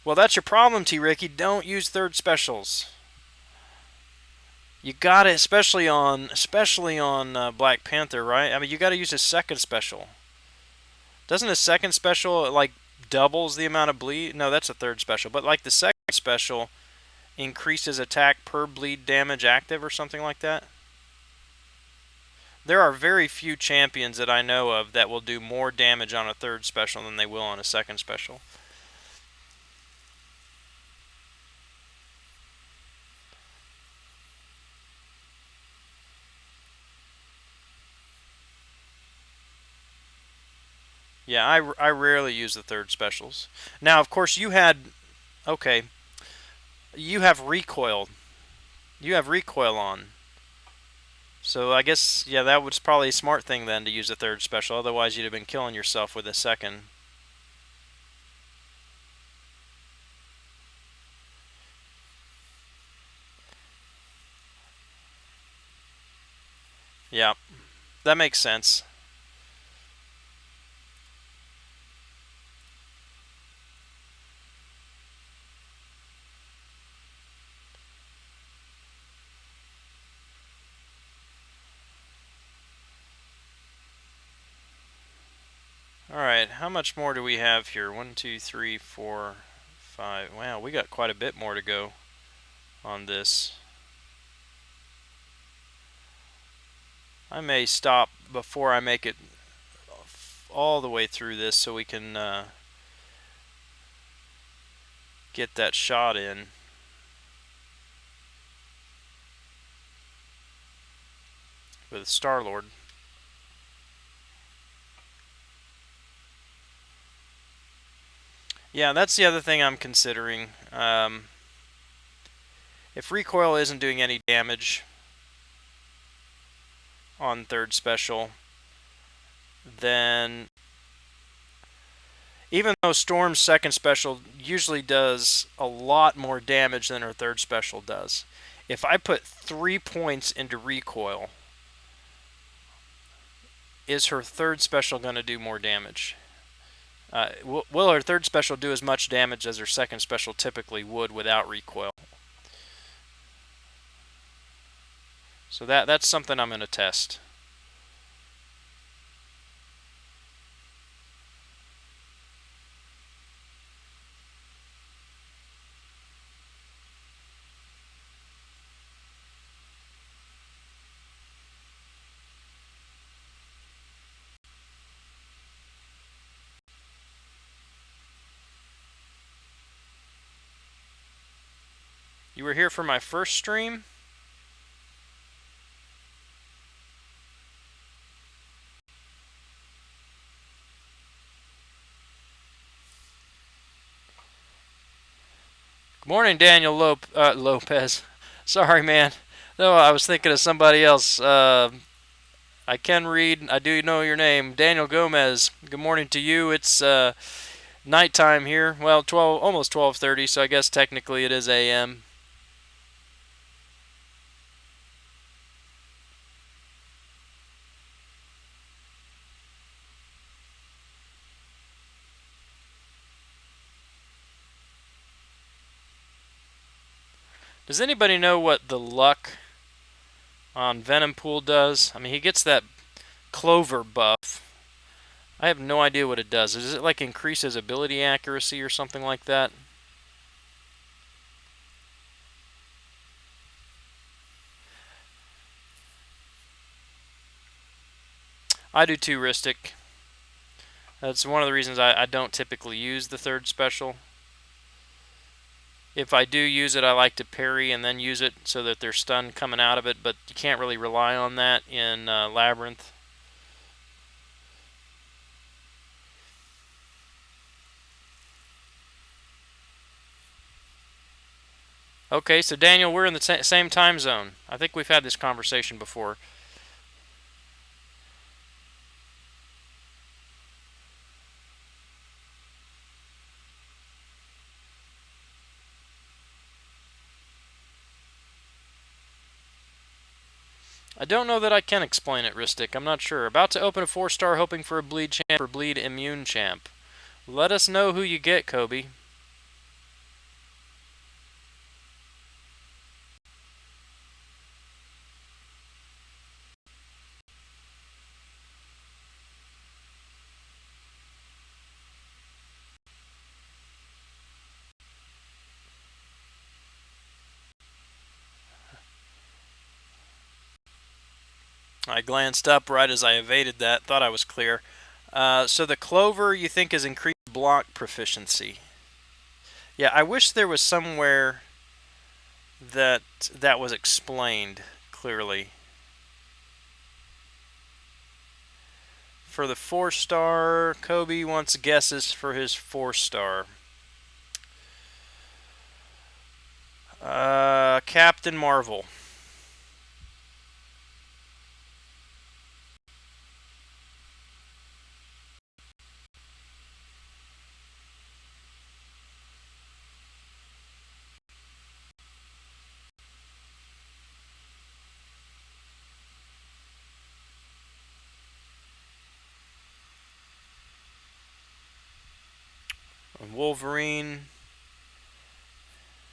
Well, that's your problem, T. Ricky. Don't use third specials. You got it, especially on Black Panther, right? I mean, you got to use a second special. Doesn't a second special like doubles the amount of bleed? No, that's a third special. But like the second special increases attack per bleed damage active or something like that. There are very few champions that I know of that will do more damage on a third special than they will on a second special. Yeah, I rarely use the third specials. Now, of course, you had... Okay. You have recoil. You have recoil on. So I guess, yeah, that was probably a smart thing then to use a third special. Otherwise, you'd have been killing yourself with a second. Yeah, that makes sense. Alright, how much more do we have here? 1, 2, 3, 4, 5. Wow, we got quite a bit more to go on this. I may stop before I make it all the way through this so we can get that shot in. With Star-Lord. Yeah, that's the other thing I'm considering. If recoil isn't doing any damage on third special, then even though Storm's second special usually does a lot more damage than her third special does, if I put 3 points into recoil, is her third special going to do more damage? Will her third special do as much damage as her second special typically would without recoil? So that's something I'm going to test. You were here for my first stream? Good morning, Daniel Lopez. Sorry, man. No, I was thinking of somebody else. I can read. I do know your name, Daniel Gomez. Good morning to you. It's nighttime here. Well, almost 12:30. So I guess technically it is a.m. Does anybody know what the luck on Venompool does? I mean, he gets that Clover buff. I have no idea what it does. Does it like increase his ability accuracy or something like that? I do too, Ristic. That's one of the reasons I don't typically use the third special. If I do use it, I like to parry and then use it so that they're stunned coming out of it, but you can't really rely on that in Labyrinth. Okay, so Daniel, we're in the same time zone. I think we've had this conversation before. I don't know that I can explain it, Ristic. I'm not sure. About to open a 4-star hoping for a bleed champ or bleed immune champ. Let us know who you get, Kobe. I glanced up right as I evaded that. Thought I was clear. So the clover you think is increased block proficiency. Yeah, I wish there was somewhere that was explained clearly. For the 4-star, Kobe wants guesses for his 4-star. Captain Marvel. Wolverine.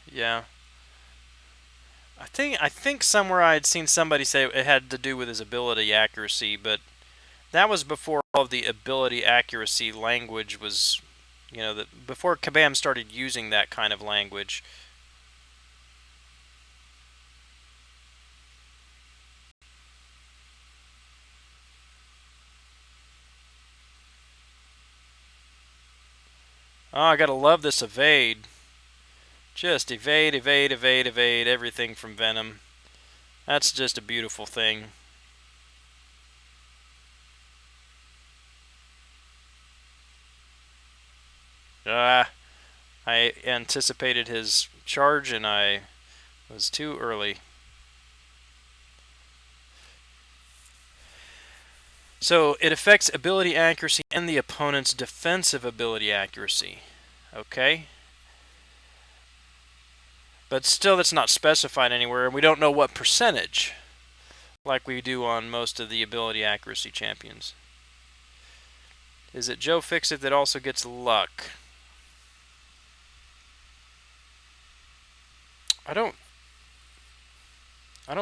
Yeah. I think somewhere I had seen somebody say it had to do with his ability accuracy, but that was before all of the ability accuracy language was, before Kabam started using that kind of language. Oh, I gotta love this evade. Just evade, evade, evade, evade everything from Venom. That's just a beautiful thing. I anticipated his charge and I was too early. So it affects ability accuracy and the opponent's defensive ability accuracy. Okay? But still, that's not specified anywhere, and we don't know what percentage, like we do on most of the ability accuracy champions. Is it Joe Fixit that also gets luck? I don't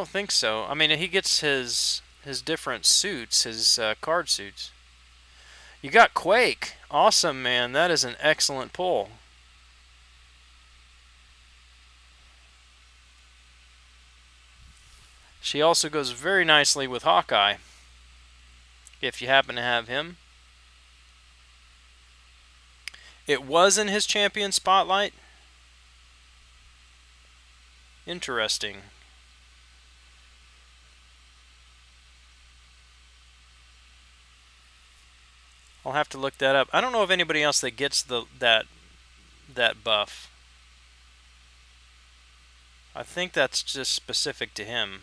think so. I mean, he gets his different suits, his card suits. You got Quake. Awesome, man. That is an excellent pull. She also goes very nicely with Hawkeye, if you happen to have him. It was in his champion spotlight. Interesting. I'll have to look that up. I don't know of anybody else that gets that buff. I think that's just specific to him.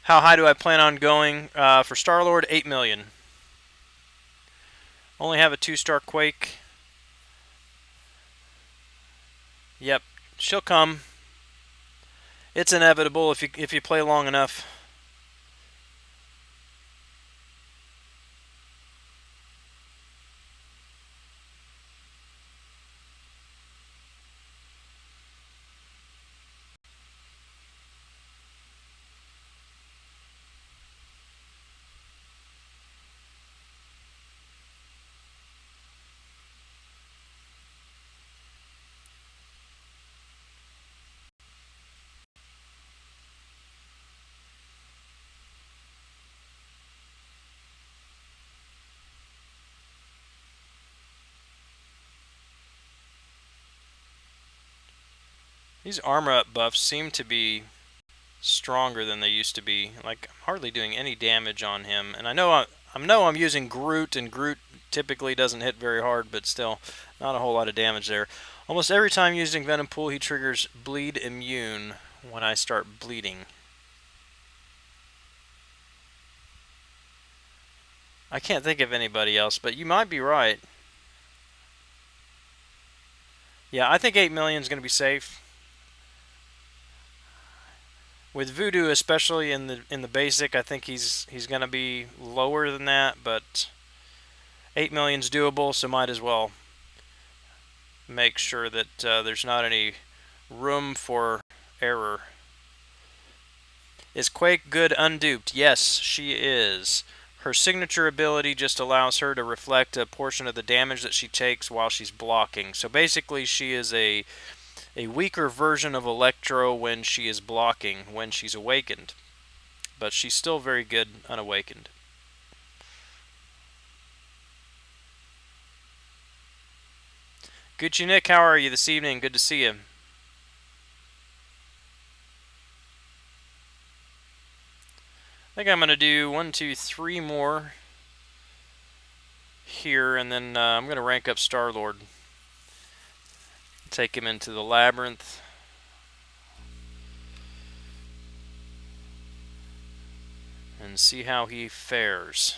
How high do I plan on going for Star-Lord? 8 million. Only have a 2-star Quake. Yep, she'll come. It's inevitable if you play long enough. These armor up buffs seem to be stronger than they used to be. Like, I'm hardly doing any damage on him. And I know I'm using Groot, and Groot typically doesn't hit very hard, but still, not a whole lot of damage there. Almost every time using Venom Pool, he triggers Bleed Immune when I start bleeding. I can't think of anybody else, but you might be right. Yeah, I think 8 million is going to be safe. With Voodoo, especially in the basic, I think he's going to be lower than that, but 8 million is doable, so might as well make sure that there's not any room for error. Is Quake good unduped? Yes, she is. Her signature ability just allows her to reflect a portion of the damage that she takes while she's blocking. So basically, she is a weaker version of Electro when she is blocking, when she's awakened. But she's still very good unawakened. Gucci Nick, how are you this evening? Good to see you. I think I'm going to do 1, 2, 3 more here, and then I'm going to rank up Star-Lord. Take him into the labyrinth. And see how he fares.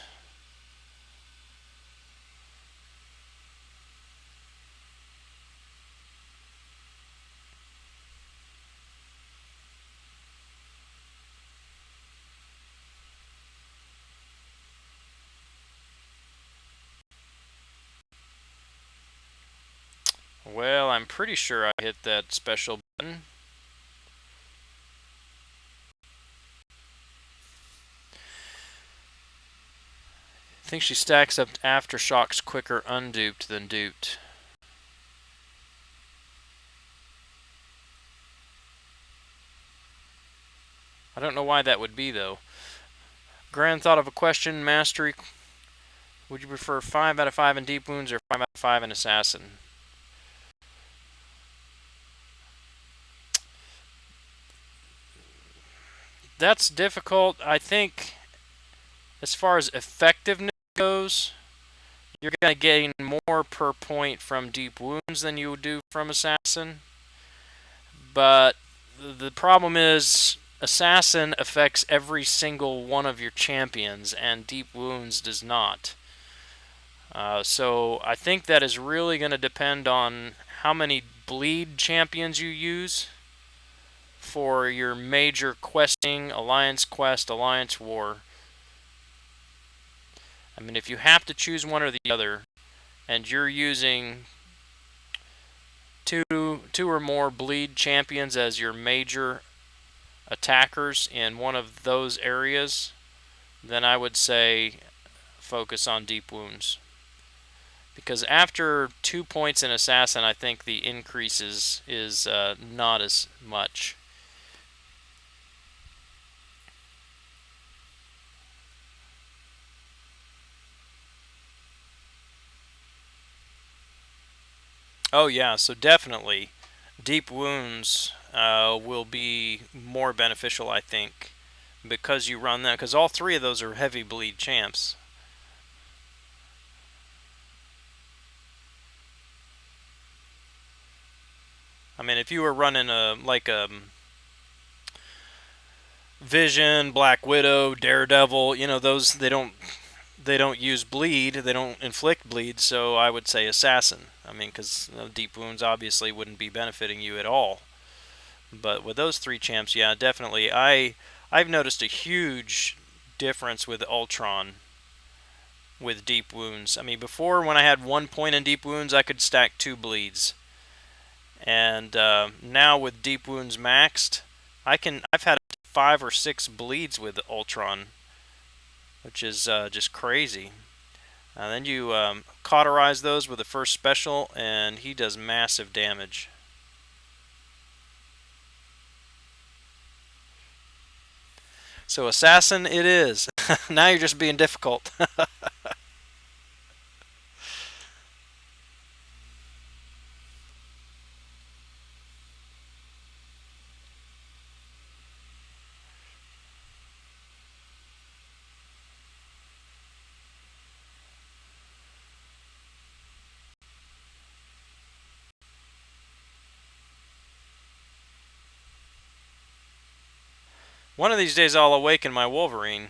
Well, I'm pretty sure I hit that special button. I think she stacks up Aftershocks quicker unduped than duped. I don't know why that would be, though. Grand thought of a question, Mastery. Would you prefer 5 out of 5 in Deep Wounds or 5 out of 5 in Assassin? That's difficult. I think as far as effectiveness goes, you're going to gain more per point from Deep Wounds than you would do from Assassin. But the problem is, Assassin affects every single one of your champions, and Deep Wounds does not. So I think that is really going to depend on how many bleed champions you use for your major questing, Alliance Quest, Alliance War. I mean, if you have to choose one or the other, and you're using two or more bleed champions as your major attackers in one of those areas, then I would say focus on Deep Wounds. Because after 2 points in Assassin, I think the increase is not as much. Oh yeah, so definitely Deep Wounds will be more beneficial, I think, because you run that. Because all 3 of those are heavy bleed champs. I mean, if you were running a Vision, Black Widow, Daredevil, you know, those they don't use bleed, they don't inflict bleed, so I would say Assassin. I mean, because Deep Wounds obviously wouldn't be benefiting you at all. But with those 3 champs, yeah, definitely. I've noticed a huge difference with Ultron with Deep Wounds. I mean, before when I had 1 point in Deep Wounds, I could stack 2 bleeds. And now with Deep Wounds maxed, I've had 5 or 6 bleeds with Ultron, which is just crazy. Then you cauterize those with the first special, and he does massive damage. So Assassin it is. Now you're just being difficult. One of these days I'll awaken my Wolverine.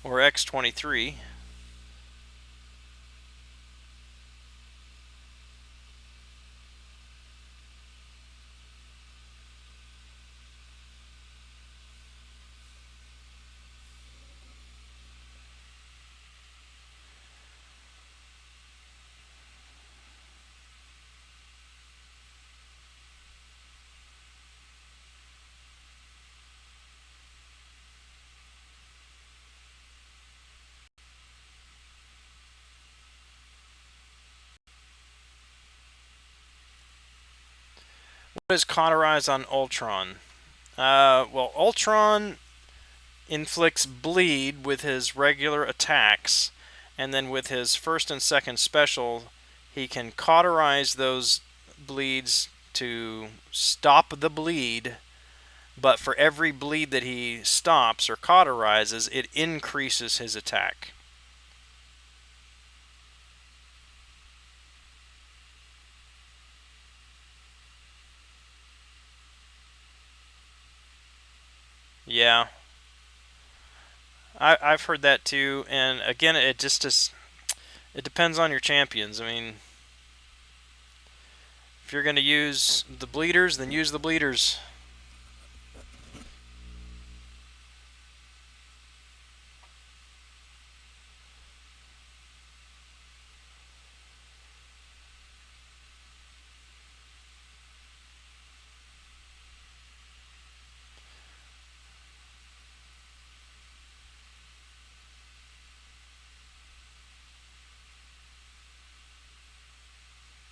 Or X-23. What is Cauterize on Ultron? Well, Ultron inflicts bleed with his regular attacks, and then with his first and second special, he can cauterize those bleeds to stop the bleed, but for every bleed that he stops or cauterizes, it increases his attack. Yeah, I've heard that too, and again, it just is. It depends on your champions. I mean, if you're going to use the bleeders, then use the bleeders.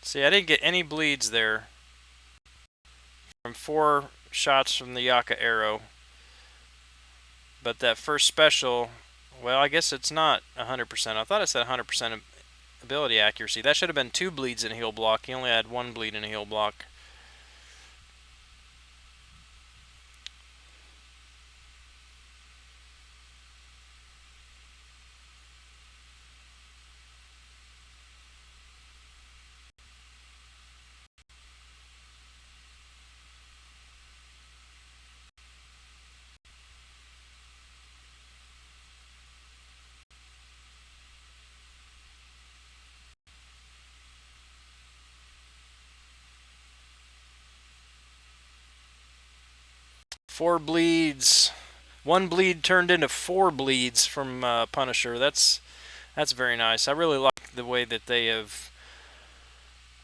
See, I didn't get any bleeds there from 4 shots from the Yaka arrow. But that first special, well, I guess it's not 100%. I thought it said 100% ability accuracy. That should have been 2 bleeds in a heal block. He only had 1 bleed in a heal block. Four bleeds. 1 bleed turned into 4 bleeds from Punisher. That's very nice. I really like the way that they have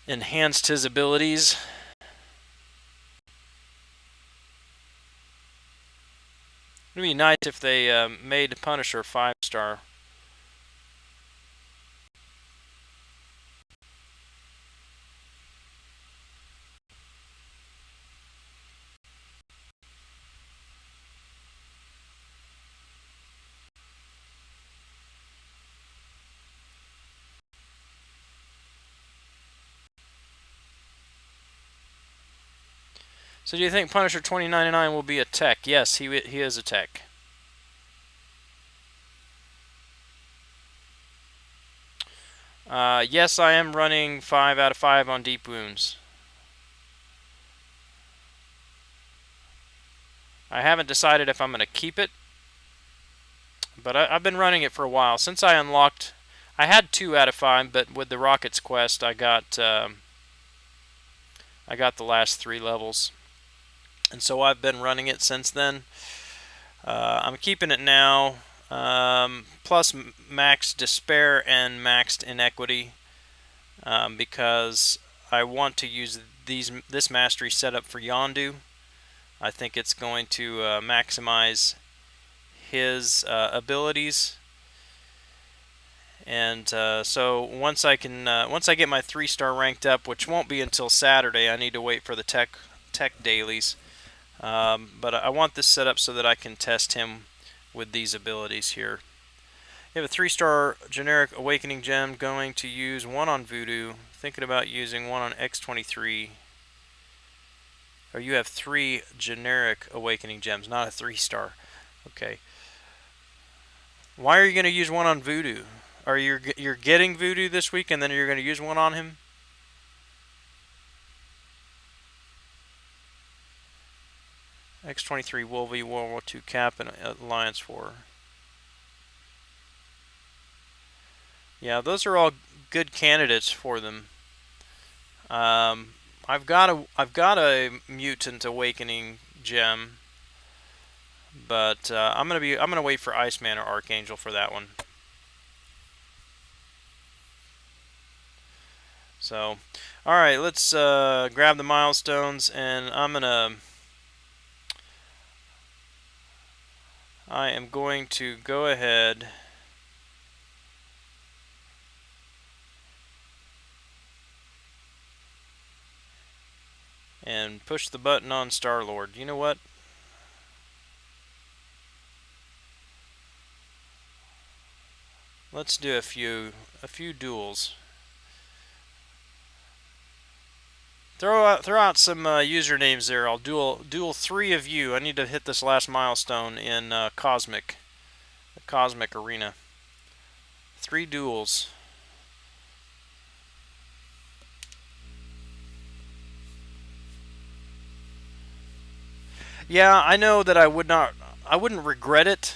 enhanced his abilities. It'd be nice if they made Punisher 5-star. So do you think Punisher 2099 will be a tech? Yes, he is a tech. Yes, I am running 5 out of 5 on deep wounds. I haven't decided if I'm going to keep it, but I've been running it for a while. Since I unlocked, I had 2 out of 5, but with the Rockets quest, I got the last 3 levels. And so I've been running it since then. I'm keeping it now, plus maxed despair and maxed inequity, because I want to use this mastery setup for Yondu. I think it's going to maximize his abilities, and so once I get my 3-star ranked up, which won't be until Saturday, I need to wait for the tech dailies. But I want this set up so that I can test him with these abilities here. You have a 3-star generic awakening gem, going to use 1 on Voodoo, thinking about using 1 on X-23. Or you have 3 generic awakening gems, not a 3-star. Okay. Why are you going to use 1 on Voodoo? Are you're getting Voodoo this week and then you're going to use 1 on him? X-23 Wolvie, World War II Cap, and Alliance War. Yeah, those are all good candidates for them. I've got a Mutant Awakening gem, but I'm gonna wait for Iceman or Archangel for that one. So, all right, let's grab the milestones, and I am going to go ahead and push the button on Star-Lord. You know what? Let's do a few duels. Throw out some usernames there. I'll duel 3 of you. I need to hit this last milestone in the Cosmic Arena. 3 duels. Yeah, I know that I wouldn't regret it,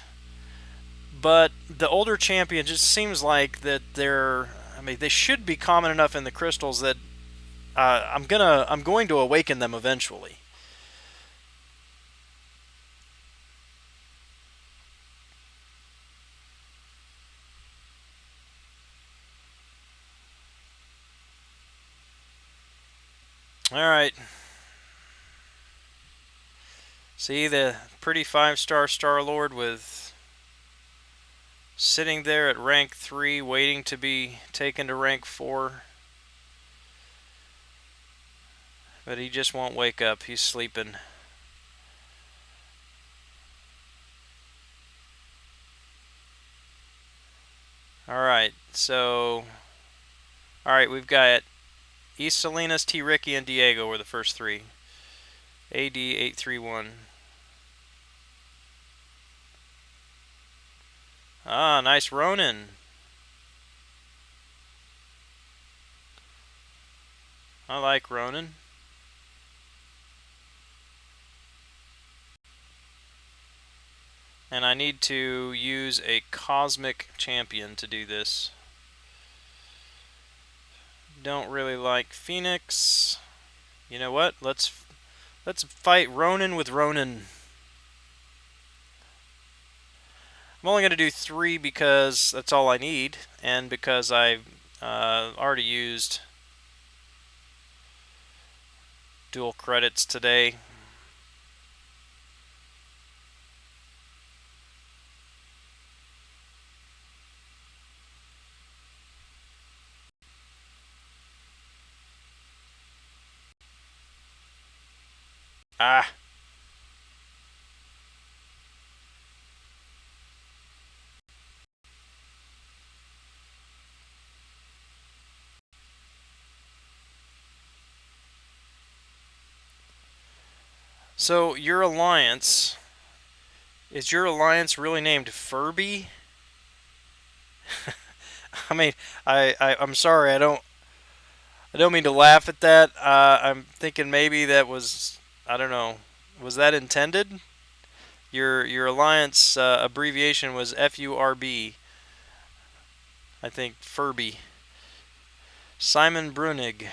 but the older champion just seems like that they should be common enough in the crystals that I'm going to awaken them eventually. All right. See the pretty 5-star Star-Lord with sitting there at rank 3 waiting to be taken to rank 4. But he just won't wake up. He's sleeping. Alright, so... Alright, we've got East Salinas, T. Ricky, and Diego were the first 3. AD 831. Ah, nice Ronin. I like Ronin. And I need to use a Cosmic Champion to do this. Don't really like Phoenix. You know what? Let's fight Ronin with Ronin. I'm only going to do 3 because that's all I need, and because I already used dual credits today. Ah. So your alliance, is your alliance really named Furby? I mean, I'm sorry, I don't mean to laugh at that. I'm thinking maybe that was, I don't know, was that intended? Your alliance abbreviation was FURB. I think Furby. Simon Brunig.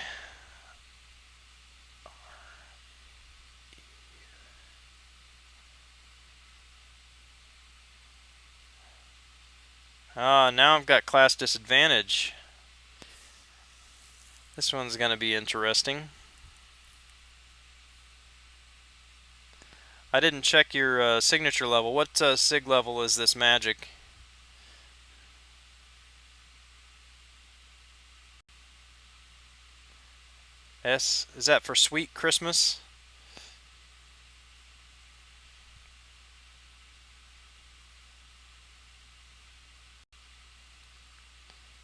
Now I've got class disadvantage. This one's going to be interesting. I didn't check your signature level. What sig level is this magic? S. Is that for Sweet Christmas?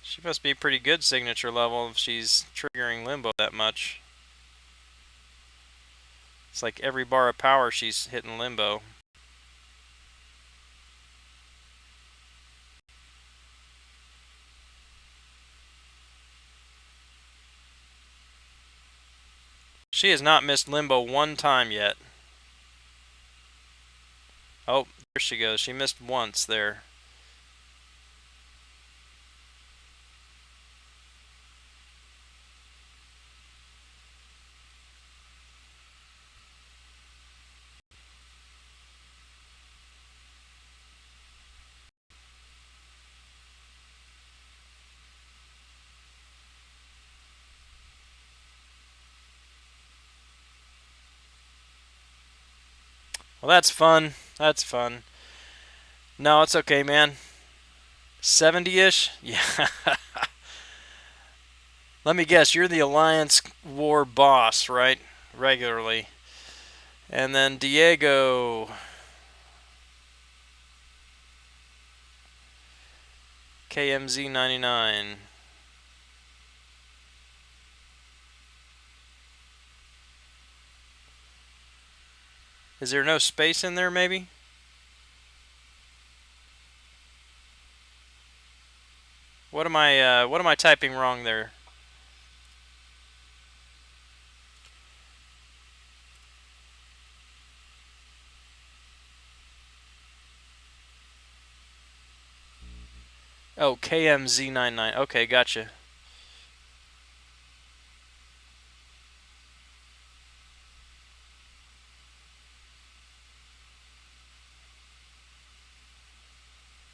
She must be a pretty good signature level if she's triggering Limbo that much. It's like every bar of power she's hitting Limbo. She has not missed Limbo one time yet. Oh, there she goes. She missed once there. Well, that's fun. That's fun. No, it's okay, man. 70-ish? Yeah. Let me guess, you're the Alliance War boss, right? Regularly. And then Diego. KMZ99. Is there no space in there, maybe? What am I typing wrong there? Oh, KMZ99. Okay, gotcha.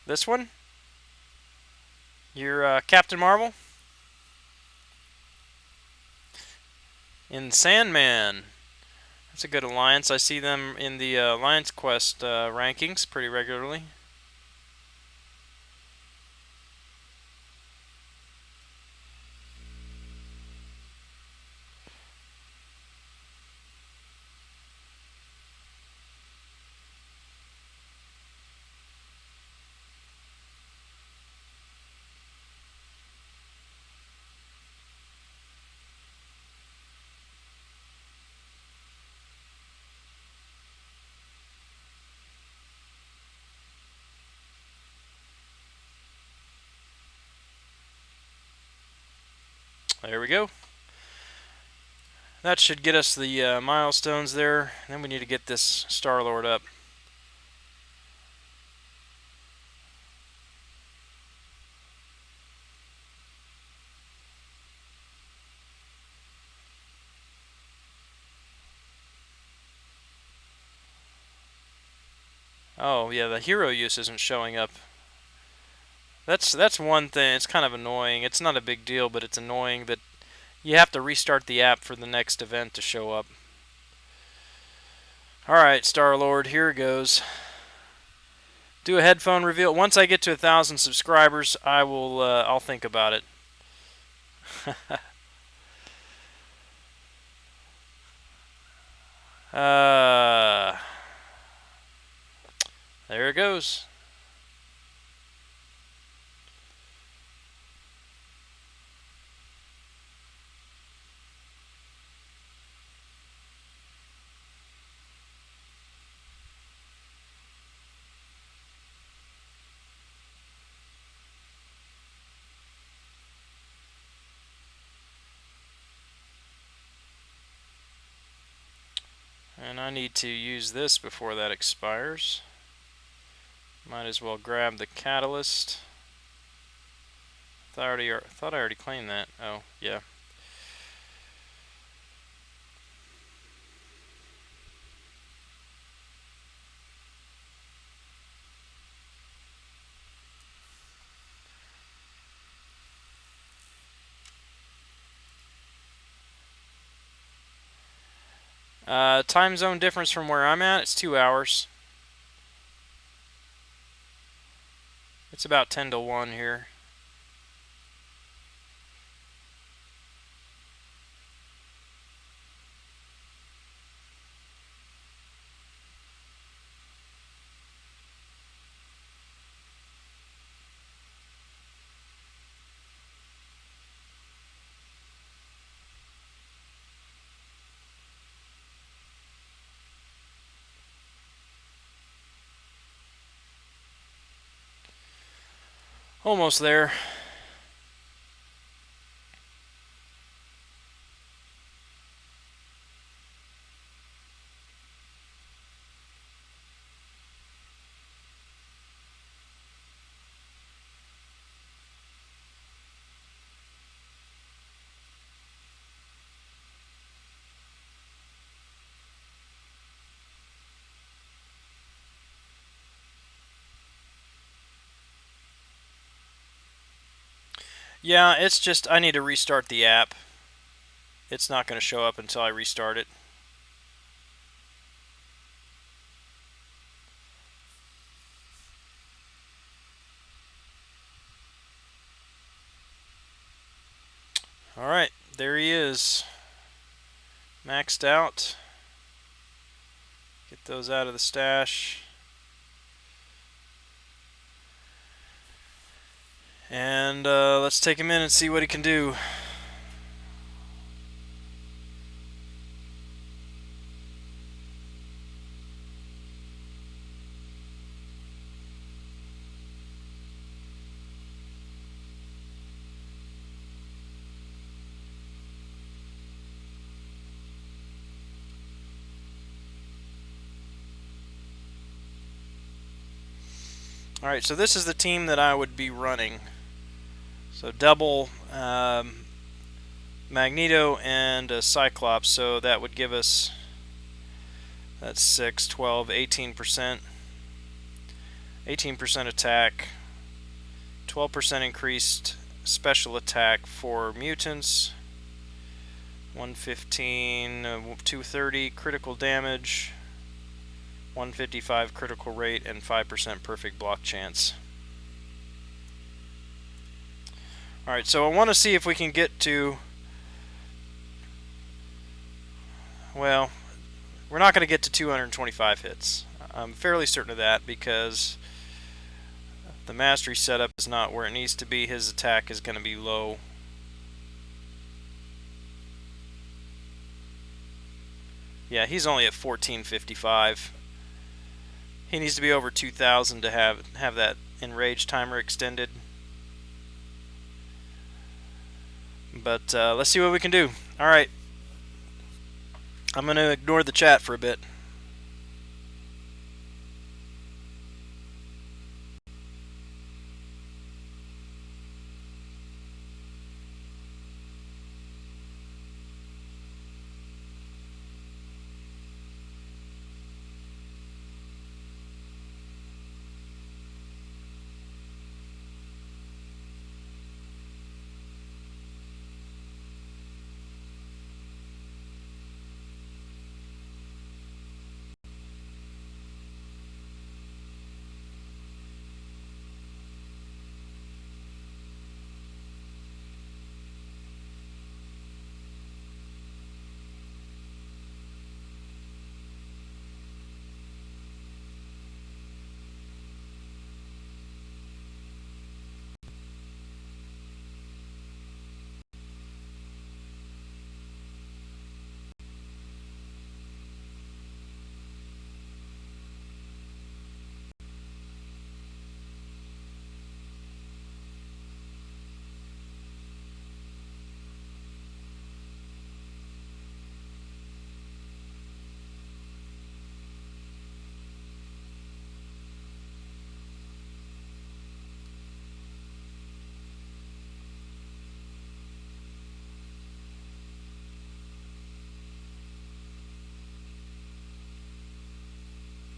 This one? You're Captain Marvel? In Sandman. That's a good alliance. I see them in the Alliance Quest rankings pretty regularly. There we go. That should get us the milestones there. Then we need to get this Star-Lord up. Oh, yeah, the hero use isn't showing up. That's one thing. It's kind of annoying. It's not a big deal, but it's annoying that you have to restart the app for the next event to show up. Alright, Star-Lord, here it goes. Do a headphone reveal. Once I get to 1,000 subscribers, I'll think about it. uh, there it goes. And I need to use this before that expires. Might as well grab the catalyst. Thought I already claimed that. Oh, yeah. Time zone difference from where I'm at, it's 2 hours. It's about 10 to 1 here. Almost there. Yeah, it's just I need to restart the app. It's not going to show up until I restart it. Alright, there he is. Maxed out. Get those out of the stash. And let's take him in and see what he can do. Alright, so this is the team that I would be running. So double Magneto and a Cyclops, so that would give us, that's 6, 12, 18%. 18% attack, 12% increased special attack for mutants, 115, 230 critical damage, 155 critical rate, and 5% perfect block chance. Alright, so I want to see if we can get to, well, we're not going to get to 225 hits. I'm fairly certain of that because the mastery setup is not where it needs to be. His attack is going to be low. Yeah, he's only at 1455. He needs to be over 2,000 to have that enrage timer extended. But let's see what we can do. Alright. I'm going to ignore the chat for a bit.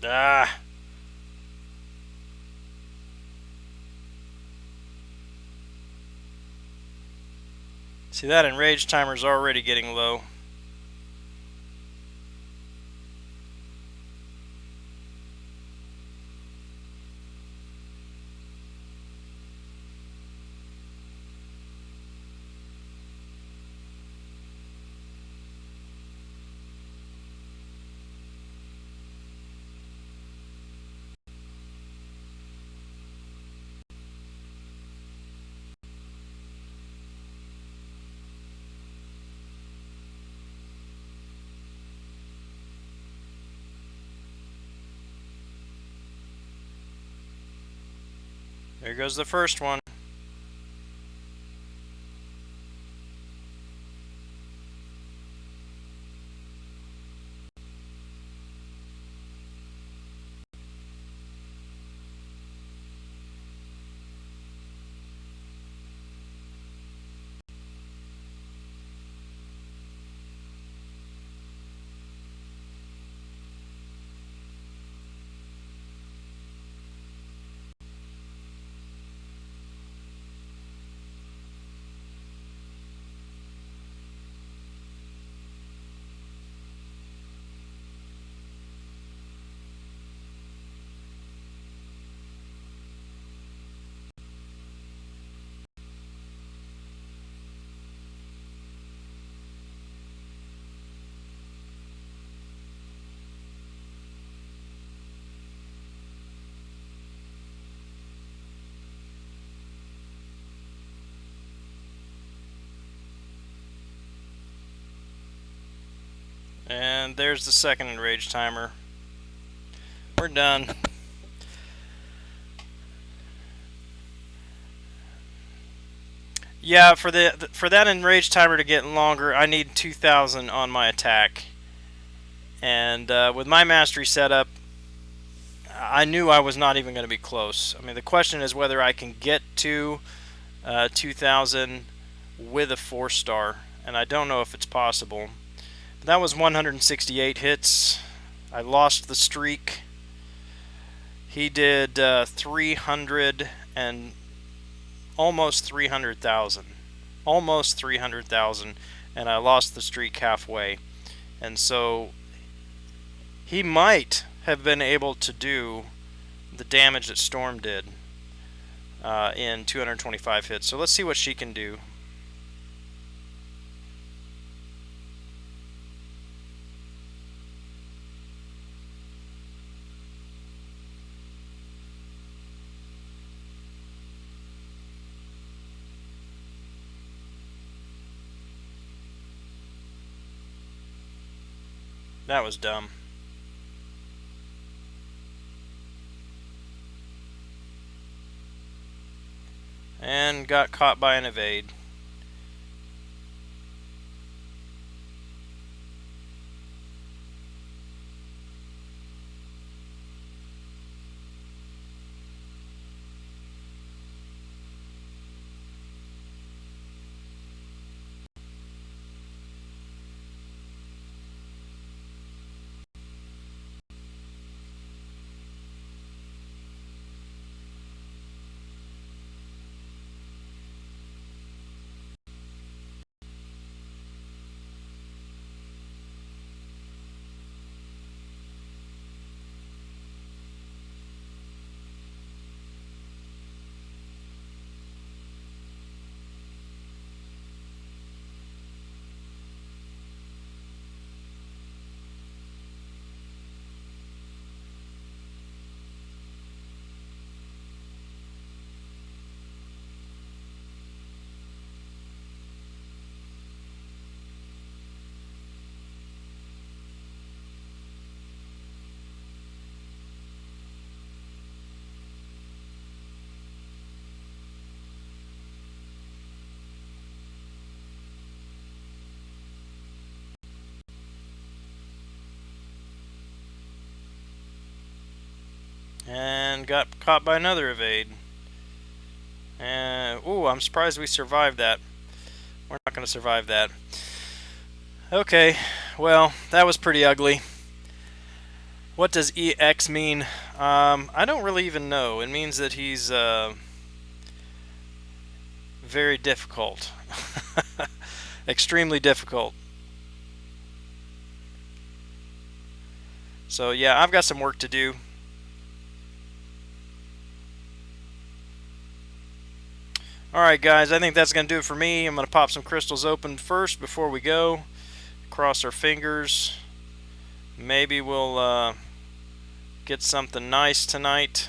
Ah. See, that enrage timer's already getting low. There goes the first one. And there's the second enrage timer. We're done. Yeah, for that enrage timer to get longer, I need 2,000 on my attack. And with my mastery setup, I knew I was not even going to be close. I mean, the question is whether I can get to 2,000 with a 4-star, and I don't know if it's possible. But that was 168 hits. I lost the streak. He did 300 and almost 300,000. Almost 300,000, and I lost the streak halfway. And so he might have been able to do the damage that Storm did in 225 hits. So let's see what she can do. That was dumb. And got caught by an evade. And got caught by another evade. And ooh, I'm surprised we survived that. We're not going to survive that. Okay, well, that was pretty ugly. What does EX mean? I don't really even know. It means that he's very difficult. Extremely difficult. So yeah, I've got some work to do. Alright guys, I think that's going to do it for me. I'm going to pop some crystals open first before we go. Cross our fingers. Maybe we'll get something nice tonight.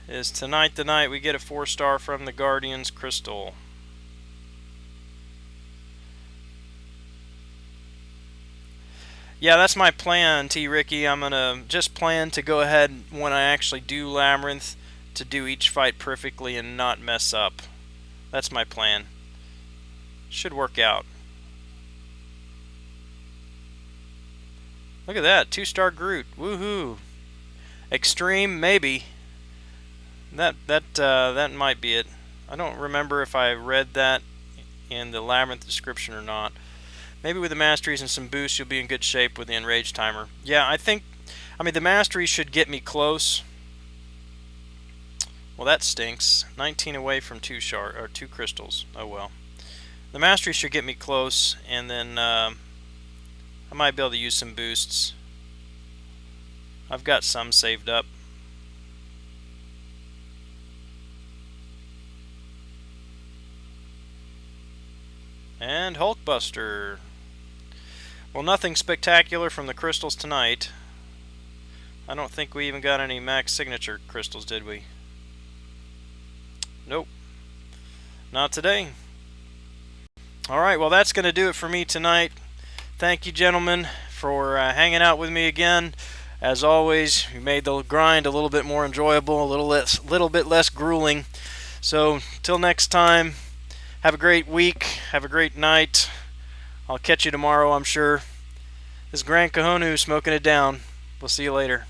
Is tonight the night we get a 4-star from the Guardian's Crystal? Yeah, that's my plan, T. Ricky. I'm gonna just plan to go ahead when I actually do Labyrinth to do each fight perfectly and not mess up. That's my plan. Should work out. Look at that, 2-star Groot. Woohoo! Extreme, maybe. That might be it. I don't remember if I read that in the Labyrinth description or not. Maybe with the masteries and some boosts, you'll be in good shape with the enrage timer. Yeah, I mean, the mastery should get me close. Well, that stinks. 19 away from 2 crystals. Oh well. The mastery should get me close, and then I might be able to use some boosts. I've got some saved up. And Hulkbuster. Well, nothing spectacular from the crystals tonight. I don't think we even got any max signature crystals, did we? Nope. Not today. Alright, well that's going to do it for me tonight. Thank you, gentlemen, for hanging out with me again. As always, you made the grind a little bit more enjoyable, a little bit less grueling. So, till next time, have a great week, have a great night. I'll catch you tomorrow, I'm sure. This is Grant Kahonu smoking it down. We'll see you later.